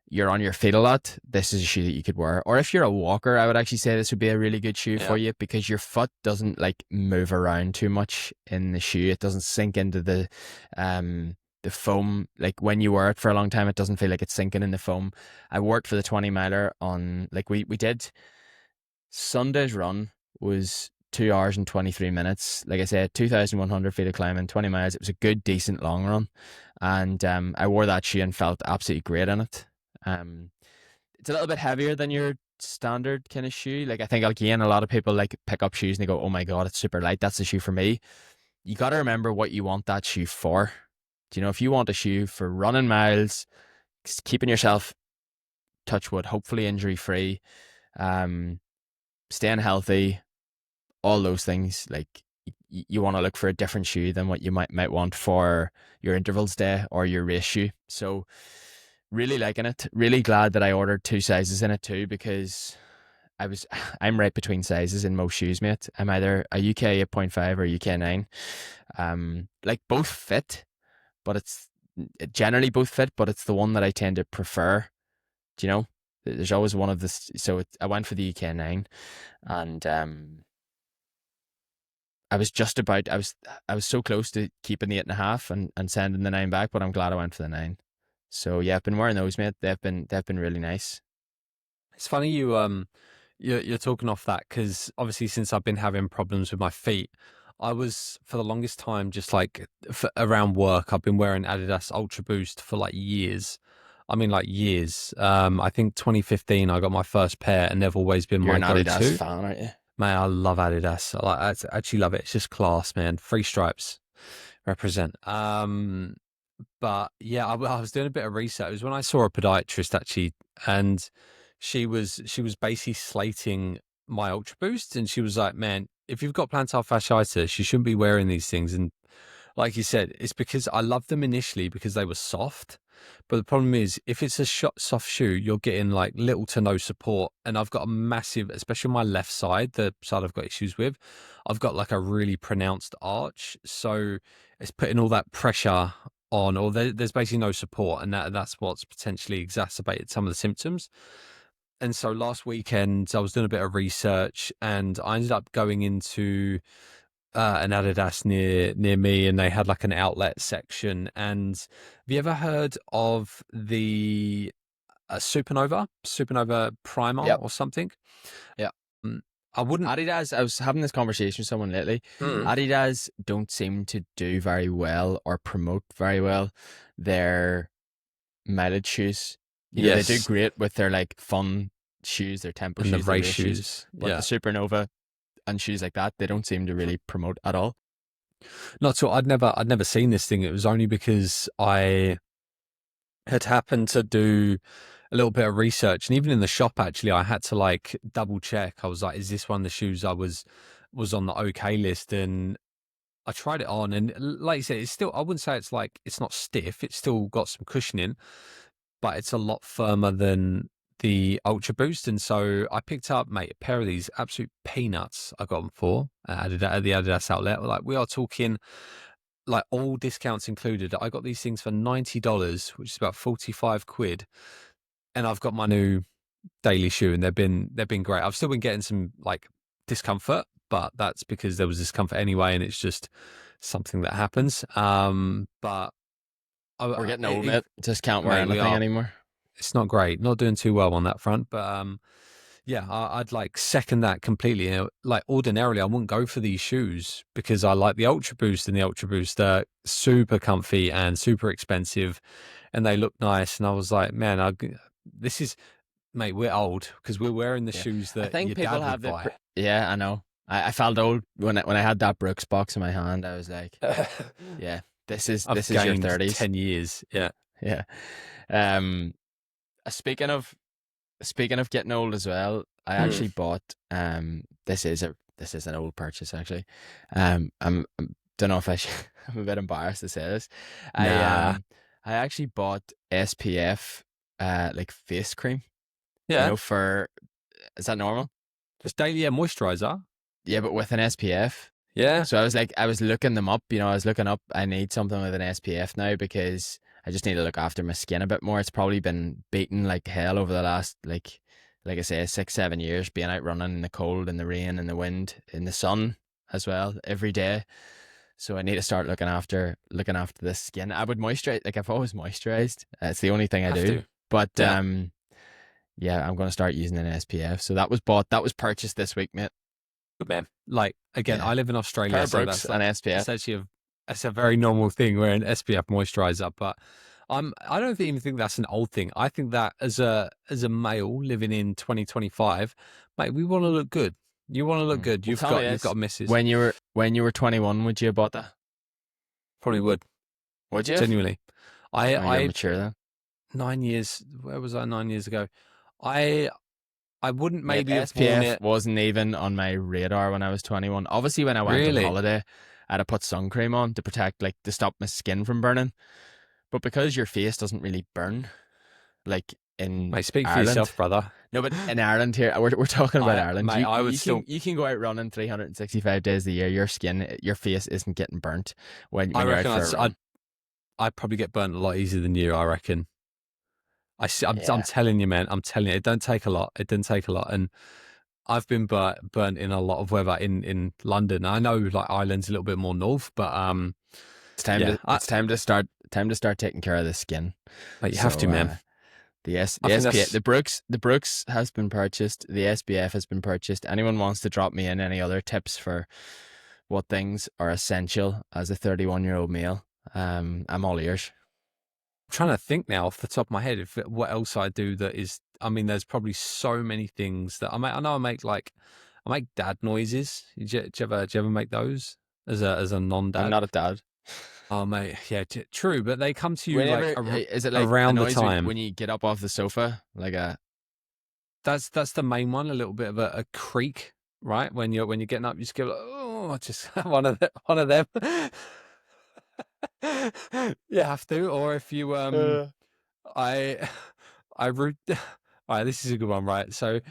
you're on your feet a lot, this is a shoe that you could wear. Or if you're a walker, I would actually say this would be a really good shoe Yeah. for you because your foot doesn't like move around too much in the shoe. It doesn't sink into the foam. Like when you wear it for a long time, it doesn't feel like it's sinking in the foam. I worked for the 20 miler on like we did Sunday's run was 2 hours and 23 minutes. Like I said, 2,100 feet of climbing, 20 miles. It was a good, decent long run. And I wore that shoe and felt absolutely great in it. Um, it's a little bit heavier than your standard kind of shoe. Like I think again, a lot of people like pick up shoes and they go, "Oh my god, it's super light. That's the shoe for me." You got to remember what you want that shoe for. Do you know if you want a shoe for running miles, keeping yourself touch wood, hopefully injury free, um, staying healthy, all those things, like you want to look for a different shoe than what you might want for your intervals day or your race shoe. So really liking it. Really glad that I ordered two sizes in it too because I'm right between sizes in most shoes, mate. I'm either a UK 8.5 or UK 9. Like both fit, but it's generally both fit, but it's the one that I tend to prefer. Do you know? There's always one of this. So I went for the UK 9, and I was just about. I was so close to keeping the 8.5 and sending the 9 back, but I'm glad I went for the 9. So yeah, I've been wearing those, mate. They've been really nice. It's funny you're talking off that because obviously since I've been having problems with my feet, I was for the longest time just like around work. I've been wearing Adidas Ultra Boost for like years. I mean, like years. I think 2015 I got my first pair, and they've always been You're my an Adidas go-to. fan, aren't you? Man, I love Adidas. I actually love it. It's just class, man. Three stripes represent. But yeah, I was doing a bit of research. It was when I saw a podiatrist actually, and she was basically slating my Ultra Boost, and she was like, "Man, if you've got plantar fasciitis, you shouldn't be wearing these things." And like you said, it's because I loved them initially because they were soft. But the problem is, if it's a soft shoe, you're getting like little to no support. And I've got a massive, especially on my left side, the side I've got issues with, I've got like a really pronounced arch. So it's putting all that pressure on, or there's basically no support. And that's what's potentially exacerbated some of the symptoms. And so last weekend, I was doing a bit of research and I ended up going into an Adidas near me, and they had like an outlet section. And have you ever heard of the Supernova Primer Yep. or something? Yep. Mm, I wouldn't. Adidas, I was having this conversation with someone lately. Mm, Adidas don't seem to do very well or promote very well their mileage shoes. You know, they do yes, great with their like fun shoes, their tempo and the shoes, their race race shoes, shoes. but the Yeah, Supernova and shoes like that, they don't seem to really promote at all. not so. I'd never seen this thing. It was only because I had happened to do a little bit of research, and even in the shop actually I had to like double check. I was like, is this one of the shoes I was on the okay list? And I tried it on, and like you said, it's still, I wouldn't say it's like it's not stiff, it's still got some cushioning, but it's a lot firmer than the Ultra Boost. And so I picked up, mate, a pair of these absolute peanuts. I got them for at the Adidas outlet. Like we are talking like all discounts included. I got these things for $90, which is about 45 quid, and I've got my new daily shoe, and they've been great. I've still been getting some like discomfort, but that's because there was discomfort anyway, and it's just something that happens. But We're getting old, mate. Just can't wear mate, we anything are. anymore. It's not great. Not doing too well on that front, but yeah, I'd like second that completely. You know, like ordinarily, I wouldn't go for these shoes because I like the Ultra Boost, and the Ultra Boost are super comfy and super expensive, and they look nice. And I was like, man, this is, mate, we're old because we're wearing the Yeah, shoes I that think your people dad have would the. buy. Yeah, I know. I felt old when I had that Brooks box in my hand. I was like, yeah, this is I've this is your gained 30s. 10 years. Yeah. Yeah. Um. Speaking of getting old as well, I Mm. actually bought. This is an old purchase actually. Don't know if I should. I'm a bit embarrassed to say this. I Nah. I actually bought SPF like face cream. You Yeah. know, for is that normal? Just daily, yeah, moisturizer. Yeah, but with an SPF. Yeah. So I was like, I was looking them up. You know, I was looking up. I need something with an SPF now because I just need to look after my skin a bit more. It's probably been beaten like hell over the last like I say, 6, 7 years, being out running in the cold, in the rain, in the wind, in the sun as well every day. So I need to start looking after this skin. I would moisturize, like I've always moisturized. It's the only thing I Have do. to. But Yeah. yeah, I'm gonna start using an SPF. So that was bought. That was purchased this week, mate. Good man. Like again, Yeah, I live in pair Australia, of so Brooks that's and that's SPF. actually that's a very normal thing wearing SPF moisturizer. But I don't even think that's an old thing. I think that as a male living in 2025, mate, we want to look good. You want to look Mm. good. Well, You've tell me got this: a missus. when you were 21, would you have bought that? Probably would, Would you have? genuinely. Oh, you're I mature then, 9 years. Where was I 9 years ago? I I wouldn't mate. maybe have worn SPF it wasn't even on my radar when I was 21. Obviously, when I went on really. holiday, I had to put sun cream on to protect, like, to stop my skin from burning. But because your face doesn't really burn, like in Mate, speak for Ireland. yourself, brother. No, but in Ireland here, we're talking about Ireland. Mate, You I would you still. can you can go out running 365 days a year. Your skin, your face isn't getting burnt I when you're out reckon for a run. I'd probably get burnt a lot easier than you. I reckon. I'm Yeah, telling you, man. I'm telling you, it don't take a lot. It didn't take a lot, and I've been burnt in a lot of weather in London. I know like Ireland's a little bit more north, but it's time yeah, to it's time to start taking care of the skin. mate, you have to, So man. the I think SPF, that's the Brooks has been purchased. The SPF has been purchased. Anyone wants to drop me in any other tips for what things are essential as a 31-year-old male? I'm all ears. I'm trying to think now off the top of my head if what else I do that is. I mean, there's probably so many things that I make. I know I make dad noises. Do you ever make those as a I'm non-dad? not a dad. Oh mate, yeah, true, but they come to you like Whenever is it like a around the noise time. when you get up off the sofa, like a That's the main one. A little bit of a creak, right? When you're getting up, you just go, like, oh, just one of them. You have to, or if you uh, I I root. All right, this is a good one, right? So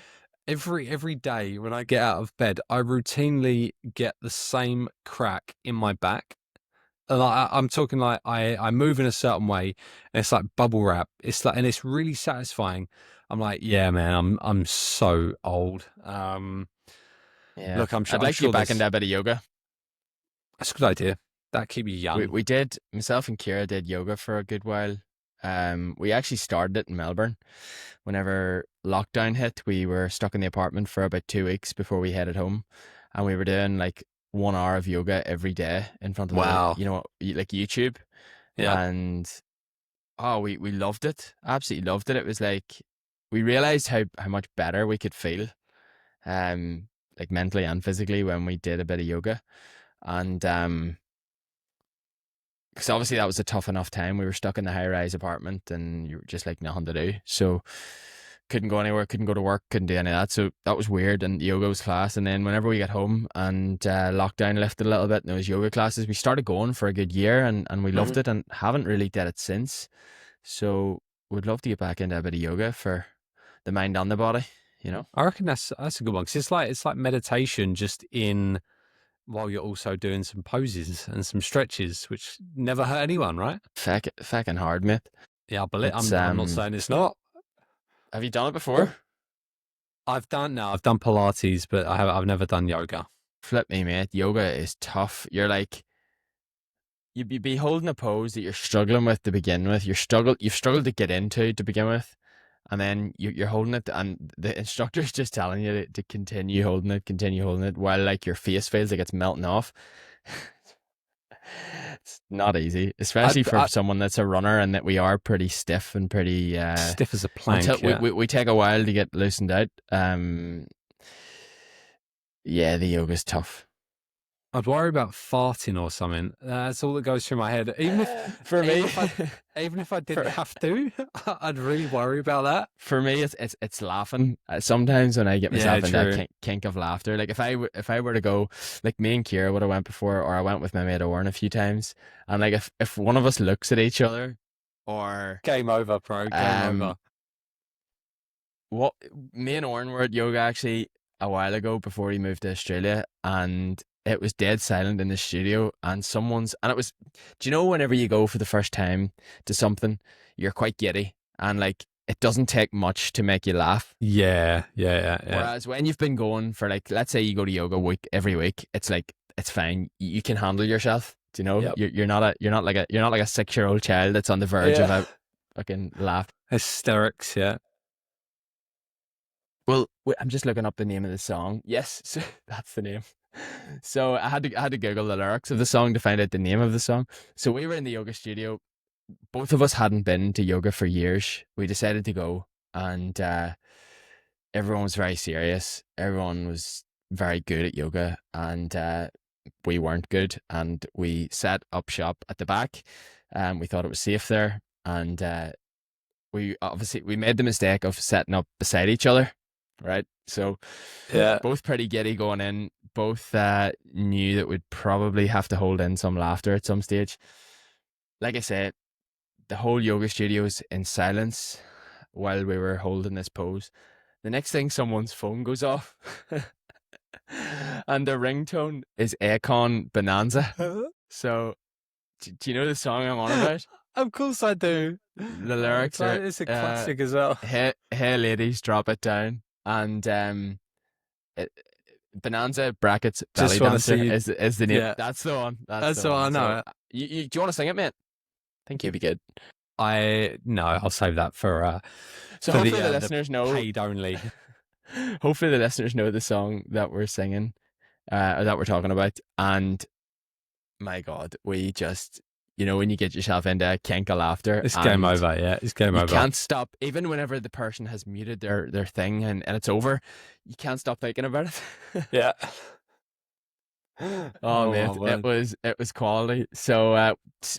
every day when I get out of bed, I routinely get the same crack in my back. And I'm talking like I move in a certain way, and it's like bubble wrap. It's like, and it's really satisfying. I'm like, yeah, man, I'm so old. yeah. Look, I'm sure I'd like to get back there's into a bit of yoga. that's a good idea. That keep you We young. we did myself and Kira did yoga for a good while. We actually started it in Melbourne. Whenever lockdown hit, we were stuck in the apartment for about 2 weeks before we headed home, and we were doing like 1 hour of yoga every day in front of Wow. like YouTube, Yeah. and oh, we loved it. Absolutely loved it. It was like we realized how much better we could feel, um, like mentally and physically when we did a bit of yoga, and because obviously that was a tough enough time. We were stuck in the high rise apartment, and you were just like nothing to do. So couldn't go anywhere, couldn't go to work, couldn't do any of that. So that was weird. And yoga was class. And then whenever we got home and lockdown lifted a little bit, and there was yoga classes, we started going for a good year, and we loved Mhm. it, and haven't really did it since. So would love to get back into a bit of yoga for the mind and the body. You know, I reckon that's a good one because it's like meditation just in while you're also doing some poses and some stretches, which never hurt anyone, right? fucking hard, mate. Yeah, I believe It's I'm not saying it's not. have you done it before? I've done Pilates, but I've never done yoga. flip me, mate. Yoga is tough. You're like, you'd be holding a pose that you're struggling with to begin with. You've struggled to get into to begin with. And then you're holding it, and the instructor's just telling you to continue holding it, while like your face feels like it's melting off. It's not easy, especially for I someone that's a runner and that we are pretty stiff and pretty stiff as a until plank. Yeah. we take a while to get loosened out. Yeah, the yoga's tough. I'd worry about farting or something. That's all that goes through my head. Even if For me, even if I didn't have to, I'd really worry about that. For me, it's laughing. Sometimes when I get myself Yeah, in true. that kink of laughter, like if I were to go, like me and Kira would have went before, or I went with my mate Owen a few times, and like if one of us looks at each other, or Game over, bro. Game over. what me and Owen were at yoga actually a while ago before he moved to Australia, and it was dead silent in the studio, and it was, do you know, whenever you go for the first time to something, you're quite giddy, and like it doesn't take much to make you laugh. Yeah. Whereas when you've been going for, like, let's say you go to yoga every week, it's like, it's fine. You can handle yourself. Do you know? Yep. You're not like a 6-year-old child that's on the verge of a fucking laugh. Hysterics. Yeah. Well, wait, I'm just looking up the name of the song. Yes, so that's the name. So I had to Google the lyrics of the song to find out the name of the song. So we were in the yoga studio. Both of us hadn't been to yoga for years. We decided to go, and everyone was very serious. Everyone was very good at yoga, and we weren't good. And we set up shop at the back. We thought it was safe there, and we made the mistake of setting up beside each other. Right, so Yeah. both pretty giddy going in. Both knew that we'd probably have to hold in some laughter at some stage. Like I said, the whole yoga studio's in silence while we were holding this pose. The next thing, someone's phone goes off, and the ringtone is Akon Bonanza. So, do you know the song I'm on about? Of course I do. The lyrics are, it's a classic as well. Hey ladies, drop it down. And Bonanza brackets belly dancer is the name. Yeah. That's the one. That's the one. I know. So, do you want to sing it, mate? I think you'd be good. I'll save that for so for hopefully the listeners know. Paid only. Hopefully the listeners know the song that we're singing, or that we're talking about. And my God, we just, when you get yourself into a kink of laughter, It's game over. Yeah, it's game over. You can't stop, even whenever the person has muted their thing and it's over. You can't stop thinking about it. Yeah. Oh man, it was quality. So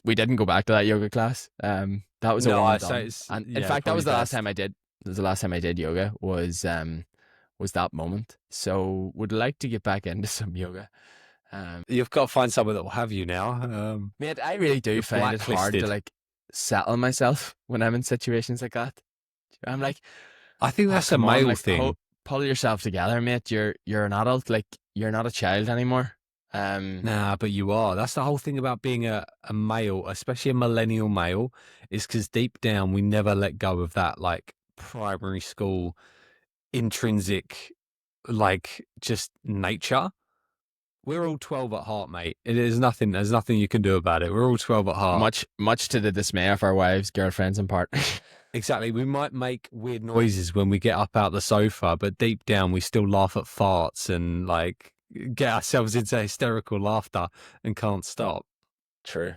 we didn't go back to that yoga class. That was a one and done. And in fact, that was the last time I did. It was the last time I did yoga. Was that moment. So would like to get back into some yoga. You've got to find someone that will have you now. Mate, I really do find it hard to like settle myself when I'm in situations like that. I'm like, I think that's a male thing. Pull yourself together, mate. You're an adult. Like, you're not a child anymore. Nah, but you are. That's the whole thing about being a male, especially a millennial male, is because deep down we never let go of that, like, primary school intrinsic, like, just nature. We're all 12 at heart, mate. There's nothing you can do about it. We're all 12 at heart. Much to the dismay of our wives, girlfriends, and partners. Exactly. We might make weird noises when we get up out the sofa, but deep down we still laugh at farts and like get ourselves into hysterical laughter and can't stop. True.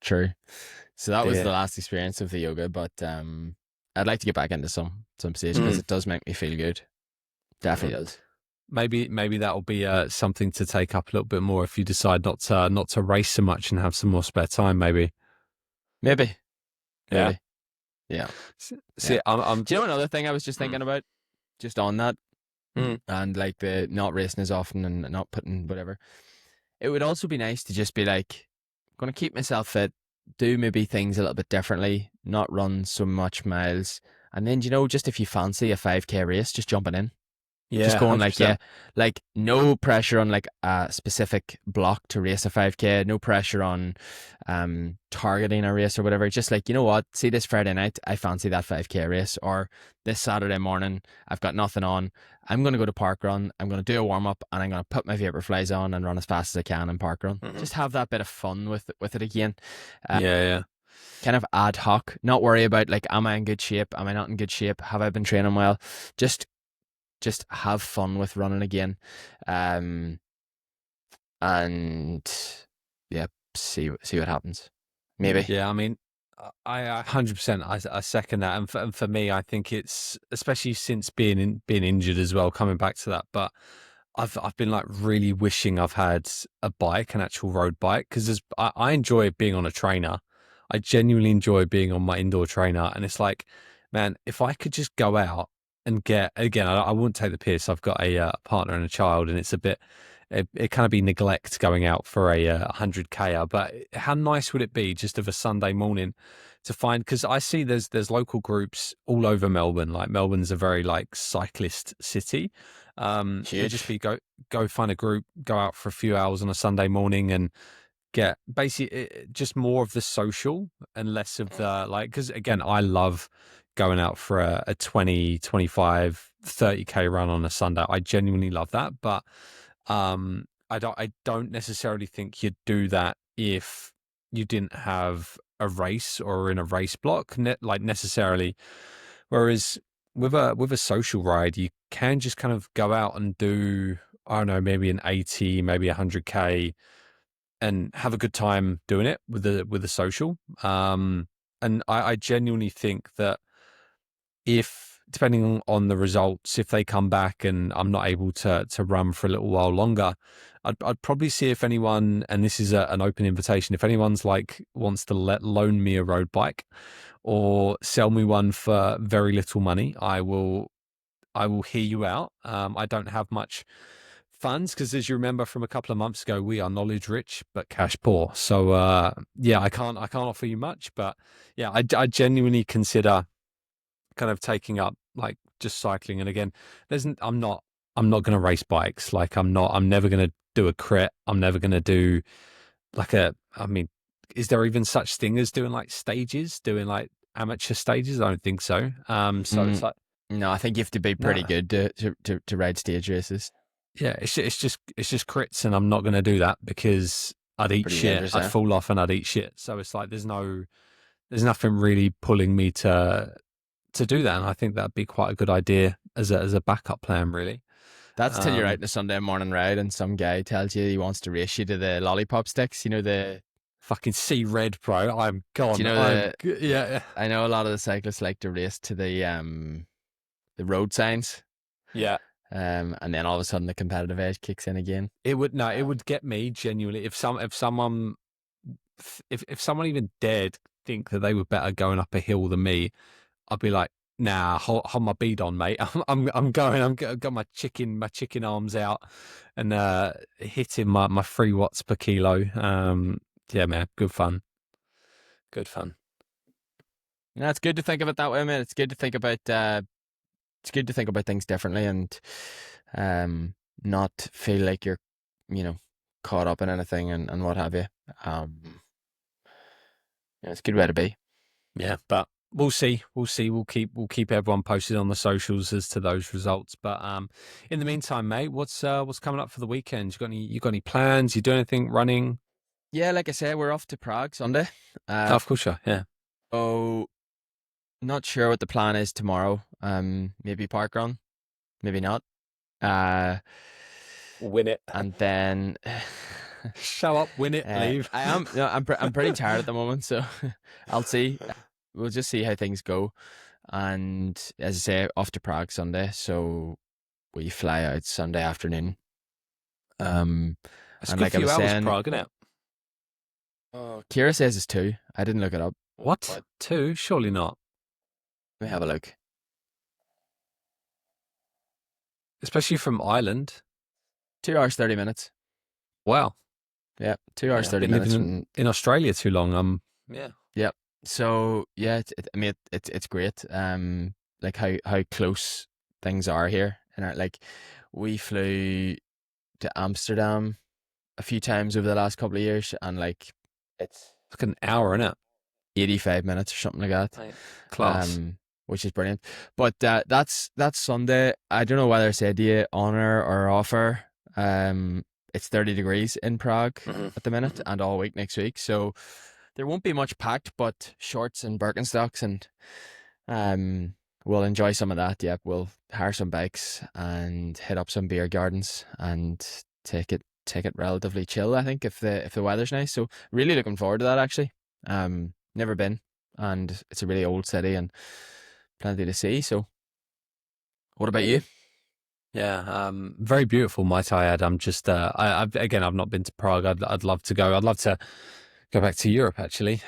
So that was the last experience of the yoga, but I'd like to get back into some stage because it does make me feel good. Definitely does. Maybe that'll be something to take up a little bit more if you decide not to race so much and have some more spare time. Maybe. Yeah. See, yeah. Do you know another thing I was just thinking about, just on that, and like the not racing as often and not putting whatever. It would also be nice to just be like, I'm going to keep myself fit, do maybe things a little bit differently, not run so much miles, and then just if you fancy a 5K race, just jumping in. Yeah, Just going like, yeah, 100%. like no pressure on like a specific block to race a 5K, no pressure on targeting a race or whatever. Just like, you know what, see this Friday night, I fancy that 5K race, or this Saturday morning, I've got nothing on. I'm going to go to park run. I'm going to do a warm up, and I'm going to put my Vaporflies on and run as fast as I can in park run. Hmm. Just have that bit of fun with it again. Yeah, yeah. Kind of ad hoc, not worry about like, am I in good shape? Am I not in good shape? Have I been training well? Just just have fun with running again, um, and yeah, see what happens. Maybe. Yeah, I mean, I 100%, I second that, and for me, I think it's especially since being injured as well, coming back to that. But I've been like really wishing I've had a bike, an actual road bike, because I enjoy being on a trainer. I genuinely enjoy being on my indoor trainer, and it's like, man, if I could just go out and get again, I wouldn't take the piss. I've got a partner and a child, and it's a bit. It kind of be neglect going out for a 100K, but how nice would it be just of a Sunday morning to find? Because I see there's local groups all over Melbourne. Like Melbourne's a very like cyclist city. It'd just Huge. be go find a group, go out for a few hours on a Sunday morning, and get basically just more of the social and less of the like. Because again, I love going out for a 20, 25, 30K run on a Sunday. I genuinely love that, but I don't necessarily think you'd do that if you didn't have a race or in a race block, like necessarily. Whereas with a social ride, you can just kind of go out and do, I don't know, maybe an 80, maybe 100K, and have a good time doing it with the social. And I genuinely think that if depending on the results, if they come back and I'm not able to run for a little while longer, I'd probably see if anyone, and this is an open invitation, if anyone's like wants to loan me a road bike or sell me one for very little money, I will hear you out. I don't have much funds because, as you remember from a couple of months ago, we are knowledge rich but cash poor. So yeah, I can't offer you much, but yeah, I genuinely consider kind of taking up like just cycling. And again, I'm not going to race bikes. Like I'm never going to do a crit. I'm never going to do like I mean, is there even such thing as doing like stages, doing like amateur stages? I don't think so. So it's Mm, like, no, I think you have to be pretty no, good to ride stage races. yeah, it's just crits, and I'm not going to do that because I'd eat Pretty shit. dangerous, I'd eh? fall off and I'd eat shit. So it's like there's nothing really pulling me to do that, and I think that'd be quite a good idea as a backup plan, really. That's till you're out Um, on a Sunday morning ride and some guy tells you he wants to race you to the lollipop sticks. You know fucking see red, bro. I'm do you gone. know Yeah, I know a lot of the cyclists like to race to the road signs. yeah. And then all of a sudden the competitive edge kicks in again. It would no, it Um, would get me genuinely if someone even dared think that they were better going up a hill than me. I'd be like, nah, hold my bead on, mate. I'm going. Got my chicken arms out, and hitting my 3 watts per kilo. Yeah, man, good fun, good fun. yeah, it's good to think of it that way, man. It's good to think about things differently and not feel like you're, you know, caught up in anything and what have you. Um, yeah, it's a good way to be. Yeah, but we'll see. We'll see. We'll keep everyone posted on the socials as to those results. But in the meantime, mate, what's coming up for the weekend? You got any plans? You doing anything running? Yeah, like I said, we're off to Prague Sunday. Oh, of course, yeah. Oh, not sure what the plan is tomorrow. Maybe park run, maybe not. Uh, Win it. and then Show up, win it, leave. I am no, I'm pretty tired at the moment, so I'll see. We'll just see how things go. And as I say, off to Prague Sunday, so we fly out Sunday afternoon. Um, It's a and good like I few was hours, saying, Prague, isn't it? oh, Kira says it's 2. I didn't look it up, What? but 2? Surely not. let me have a look. Especially from Ireland. 2 hours 30 minutes. Wow. Yeah, two Yeah, hours I've 30 been living minutes in, from. in Australia too long. Yeah. Yep. So yeah, I mean it's great. Like how close things are here. in our like we flew to Amsterdam a few times over the last couple of years, and like it's Like an hour, innit? 85 minutes or something like that. Mate, class. um, which is brilliant. But that's Sunday. I don't know whether I said to you honor or offer. It's 30 degrees in Prague Hmm. at the minute Hmm. and all week next week, so there won't be much packed, but shorts and Birkenstocks, and we'll enjoy some of that. Yep, we'll hire some bikes and hit up some beer gardens and take it relatively chill, I think, if the weather's nice. So really looking forward to that actually. Never been, and it's a really old city and plenty to see. So what about you? Yeah, very beautiful, might I add. I'm just, I've not been to Prague. I'd love to go. I'd love to go back to Europe, actually.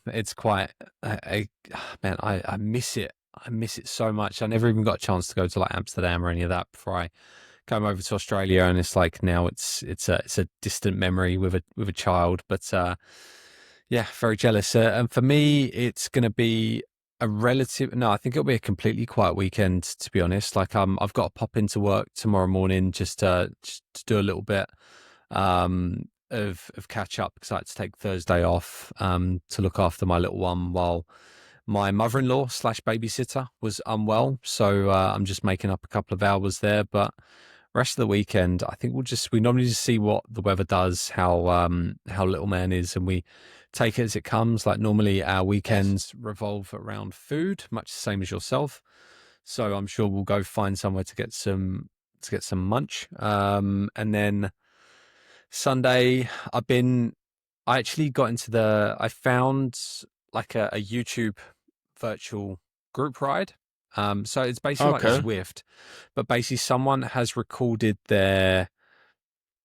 It's quite, man, I miss it. I miss it so much. I never even got a chance to go to like Amsterdam or any of that before I came over to Australia, and it's like now it's a distant memory with a child. But yeah, very jealous. And for me, it's going to be a relative. No, I think it'll be a completely quiet weekend. To be honest, like I've got to pop into work tomorrow morning just to do a little bit of catch up because I had to take Thursday off to look after my little one while my mother-in-law slash babysitter was unwell. So I'm just making up a couple of hours there, but rest of the weekend, I think we normally just see what the weather does, how little man is, and we take it as it comes. Like normally our Yes. weekends revolve around food, much the same as yourself. So I'm sure we'll go find somewhere to get some munch. And then Sunday, I actually got I found like a YouTube virtual group ride. So it's basically Oh, like cool. Zwift, but basically someone has recorded their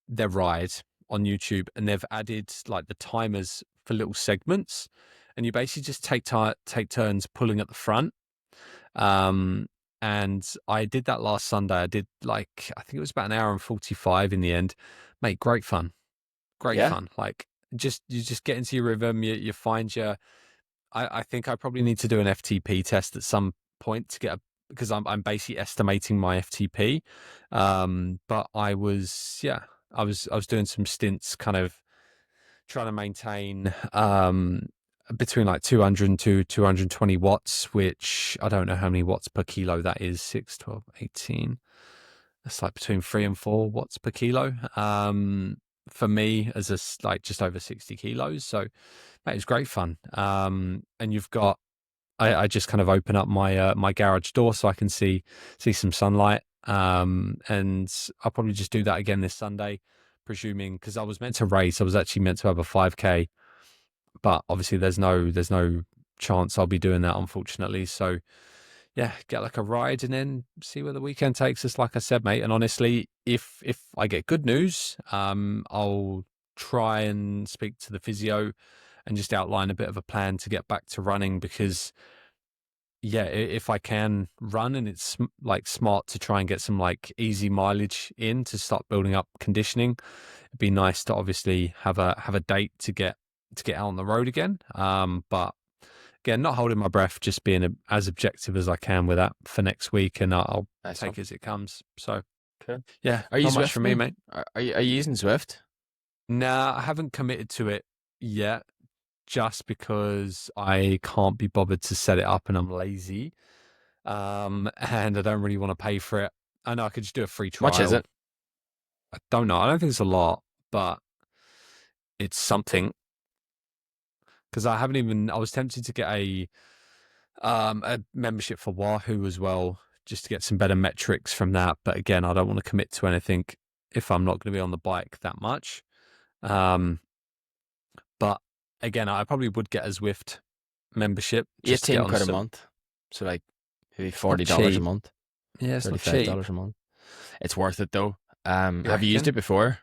ride on YouTube and they've added like the timers for little segments, and you basically just take turns pulling at the front. Um, and I did that last Sunday. I did like I think it was about an hour and 45 in the end. Mate, great fun, great Yeah. fun. Like you just get into your rhythm. You find your I think I probably need to do an FTP test at some point to get because I'm basically estimating my FTP. But I was doing some stints, kind of trying to maintain between like 200 to 220 watts, which I don't know how many watts per kilo that is. 6, 12, 18. That's like between 3 and 4 watts per kilo. For me, as like just over 60 kilos. So that is great fun. And I just kind of open up my garage door so I can see some sunlight. And I'll probably just do that again this Sunday, presuming because I was meant to race. I was actually meant to have a 5K, but obviously there's no chance I'll be doing that, unfortunately. So yeah, get like a ride and then see where the weekend takes us. Like I said, mate. And honestly, if I get good news, I'll try and speak to the physio and just outline a bit of a plan to get back to running because yeah, if I can run and it's like smart to try and get some like easy mileage in to start building up conditioning, it'd be nice to obviously have a date to get out on the road again. But again, not holding my breath, just being as objective as I can with that for next week, and I'll Nice one. take it as it comes. So Cool. yeah, Are you not much for me, Zwifting? mate. Are you using Zwift? Nah, I haven't committed to it yet, just because I can't be bothered to set it up and I'm lazy. And I don't really want to pay for it. I know I could just do a free Much is trial. it? I don't know. I don't think it's a lot, but it's something because I haven't even. I was tempted to get a membership for Wahoo as well, just to get some better metrics from that. But again, I don't want to commit to anything if I'm not going to be on the bike that much. Um, but again, I probably would get a Zwift membership just to get 18 on quid a some. month. So like maybe It's not $40 a cheap. month, Yeah, it's not cheap. $35 a month. It's worth it though. You Have you used it reckon? before?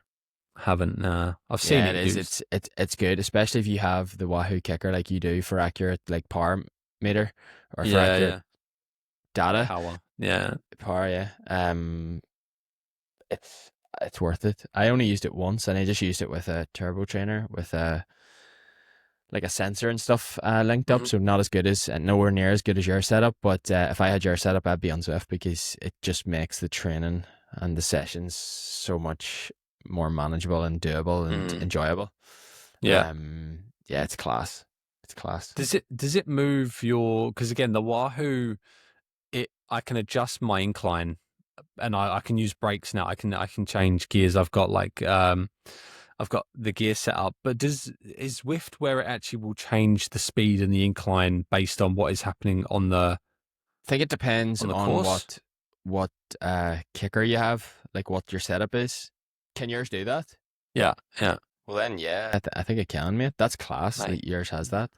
Haven't. I've seen Yeah, it it is. used. It's good, especially if you have the Wahoo kicker like you do for accurate like power meter or for Yeah, accurate yeah. data Power. Yeah. power. Yeah. It's it's worth it. I only used it once, and I just used it with a turbo trainer with a like a sensor and stuff linked up, Hmm. so not as good as nowhere near as good as your setup. But if I had your setup, I'd be on Zwift because it just makes the training and the sessions so much more manageable and doable and Hmm. enjoyable. Yeah. Yeah, it's class. It's class. Does it move your? Because again, the Wahoo, I can adjust my incline, and I can use brakes now. I can change gears. I've got the gear set up. But is Zwift where it actually will change the speed and the incline based on what is happening I think it depends on the on course? what kicker you have, like what your setup is. Can yours do that? Yeah, yeah, Well then, yeah, I think it can, mate. That's class mate. that yours has that.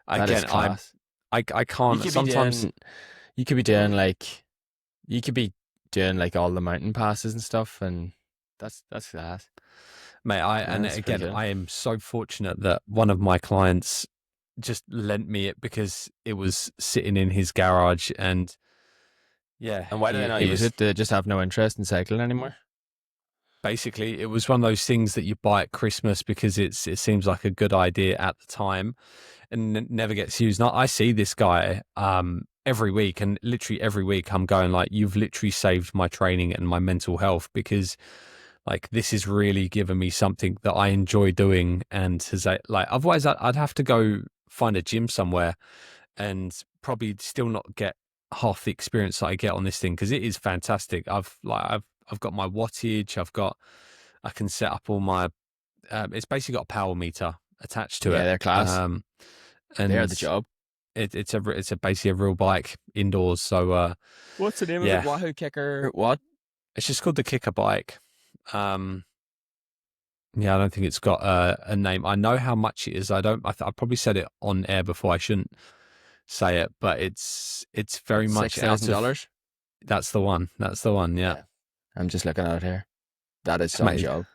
That is Again, class. I You can't could be sometimes. doing, you could be doing Mm, like, you could be doing like all the mountain passes and stuff, and that's class. mate. Yeah, And that's pretty again, cool. I am so fortunate that one of my clients just lent me it because it was sitting in his garage, and yeah, And why do they not it use was it? Do they just have no interest in cycling anymore? basically, it was one of those things that you buy at Christmas because it seems like a good idea at the time, and never gets used. Now I see this guy every week, and literally every week I'm going like, you've literally saved my training and my mental health, because like this is really given me something that I enjoy doing, and has like otherwise I'd have to go find a gym somewhere and probably still not get half the experience that I get on this thing, because it is fantastic. I've got my wattage. I can set up all my. It's basically got a power meter attached to Yeah, it, they're class. They are and the job. it's basically a real bike indoors. So What's the name of it? yeah, Wahoo Kicker. What? it's just called the Kicker bike. Um, yeah, I don't think it's got a name. I know how much it is. I don't. I probably said it on air before. I shouldn't say it, but it's very much Six out thousand of. dollars. That's the one. That's the one. Yeah, Yeah, I'm just looking at it here. That is some mate, job.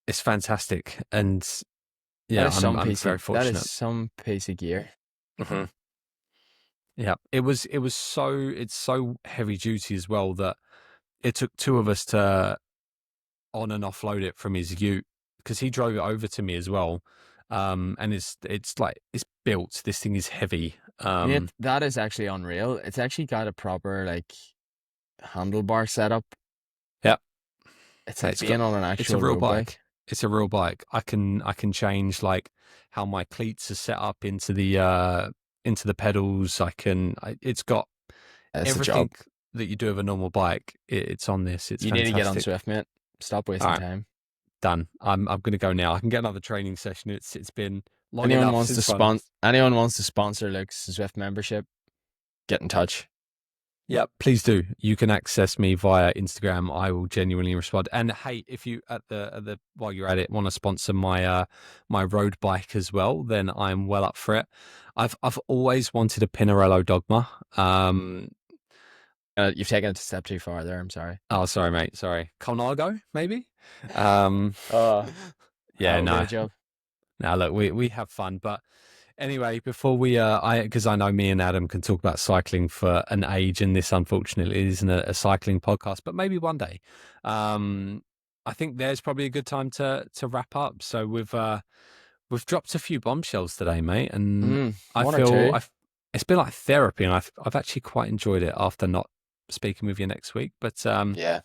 it's fantastic, and That yeah, is some I'm piece of very fortunate. gear. Hmm. Yeah, it's so heavy duty as well that it took two of us to on and offload it from his ute, because he drove it over to me as well. And it's like it's built. This thing is heavy. Mate, that is actually unreal. It's actually got a proper like handlebar setup. Yeah, It's like it's got being on an it's a actual real road bike. bike. It's a real bike. I can change like how my cleats are set up into the pedals. It's got It's a job. everything that you do with a normal bike. It's on this. It's You need to get on fantastic. Swift, mate. Stop All wasting right, time. done. I'm gonna go now. I can get another training session. It's been long enough since running. Anyone wants to sponsor Luke's Swift membership, get in touch. Yeah, please do. You can access me via Instagram. I will genuinely respond. And hey, if you at the while you're at it want to sponsor my road bike as well, then I'm well up for it. I've always wanted a Pinarello Dogma. You've taken it a step too far there. I'm sorry. Oh, sorry, mate. Sorry, Colnago maybe. Um, That yeah, would be no, the job. no. Look, we have fun, but anyway, before we, because I know me and Adam can talk about cycling for an age, and this unfortunately isn't a cycling podcast, but maybe one day. Um, I think there's probably a good time to wrap up. So we've dropped a few bombshells today, mate, and I One or feel two. it's been like therapy, and I've actually quite enjoyed it after not speaking with you next week. But Yeah.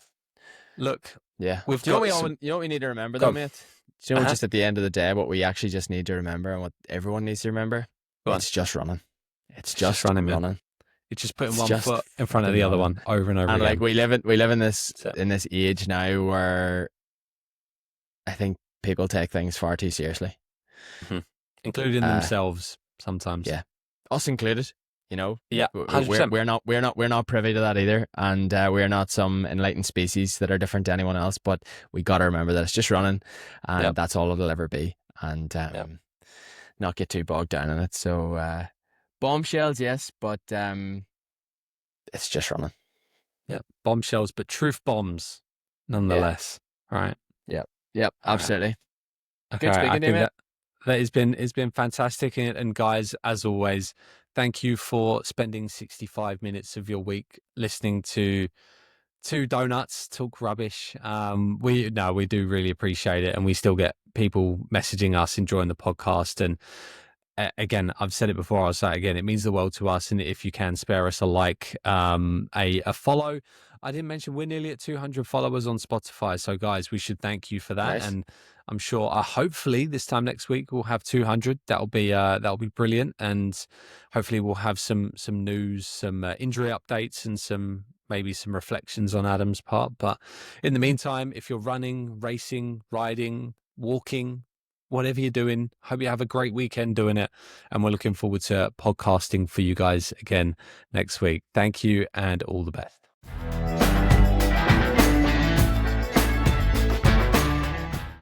look, Yeah. we've Do you know what got some. you know what we need to remember though, Go, mate? Do you know uh-huh, just at the end of the day what we actually just need to remember and what everyone needs to remember? go on. It's just running. It's It's just just running, man. running. It's just putting It's one just foot in front of fucking the other running. one over and over And like again. we live That's it. in this age now where I think people take things far too seriously. Mhm. Including Uh themselves sometimes. yeah. Us included, you know. Yeah, We're 100%. not privy to that either, and we're not some enlightened species that are different to anyone else. But we got to remember that it's just running, and Yep. that's all it'll ever be, and Yep. not get too bogged down in it. So bombshells, yes, but it's just running. Yep. Bombshells, but truth bombs Yeah, nonetheless. All right. yep, All right. absolutely. Okay. Good I speaking to you, think mate. that has been fantastic. And guys, as always, thank you for spending 65 minutes of your week listening to two donuts talk rubbish. We do really appreciate it, and we still get people messaging us enjoying the podcast, again, I've said it before, I'll say it again, it means the world to us. And if you can spare us a like, a follow. I didn't mention we're nearly at 200 followers on Spotify. So guys, we should thank you for that. Nice. And I'm sure, hopefully this time next week we'll have 200. That'll be brilliant. And hopefully we'll have some news, some injury updates, and maybe some reflections on Adam's part. But in the meantime, if you're running, racing, riding, walking, whatever you're doing, hope you have a great weekend doing it. And we're looking forward to podcasting for you guys again next week. Thank you and all the best.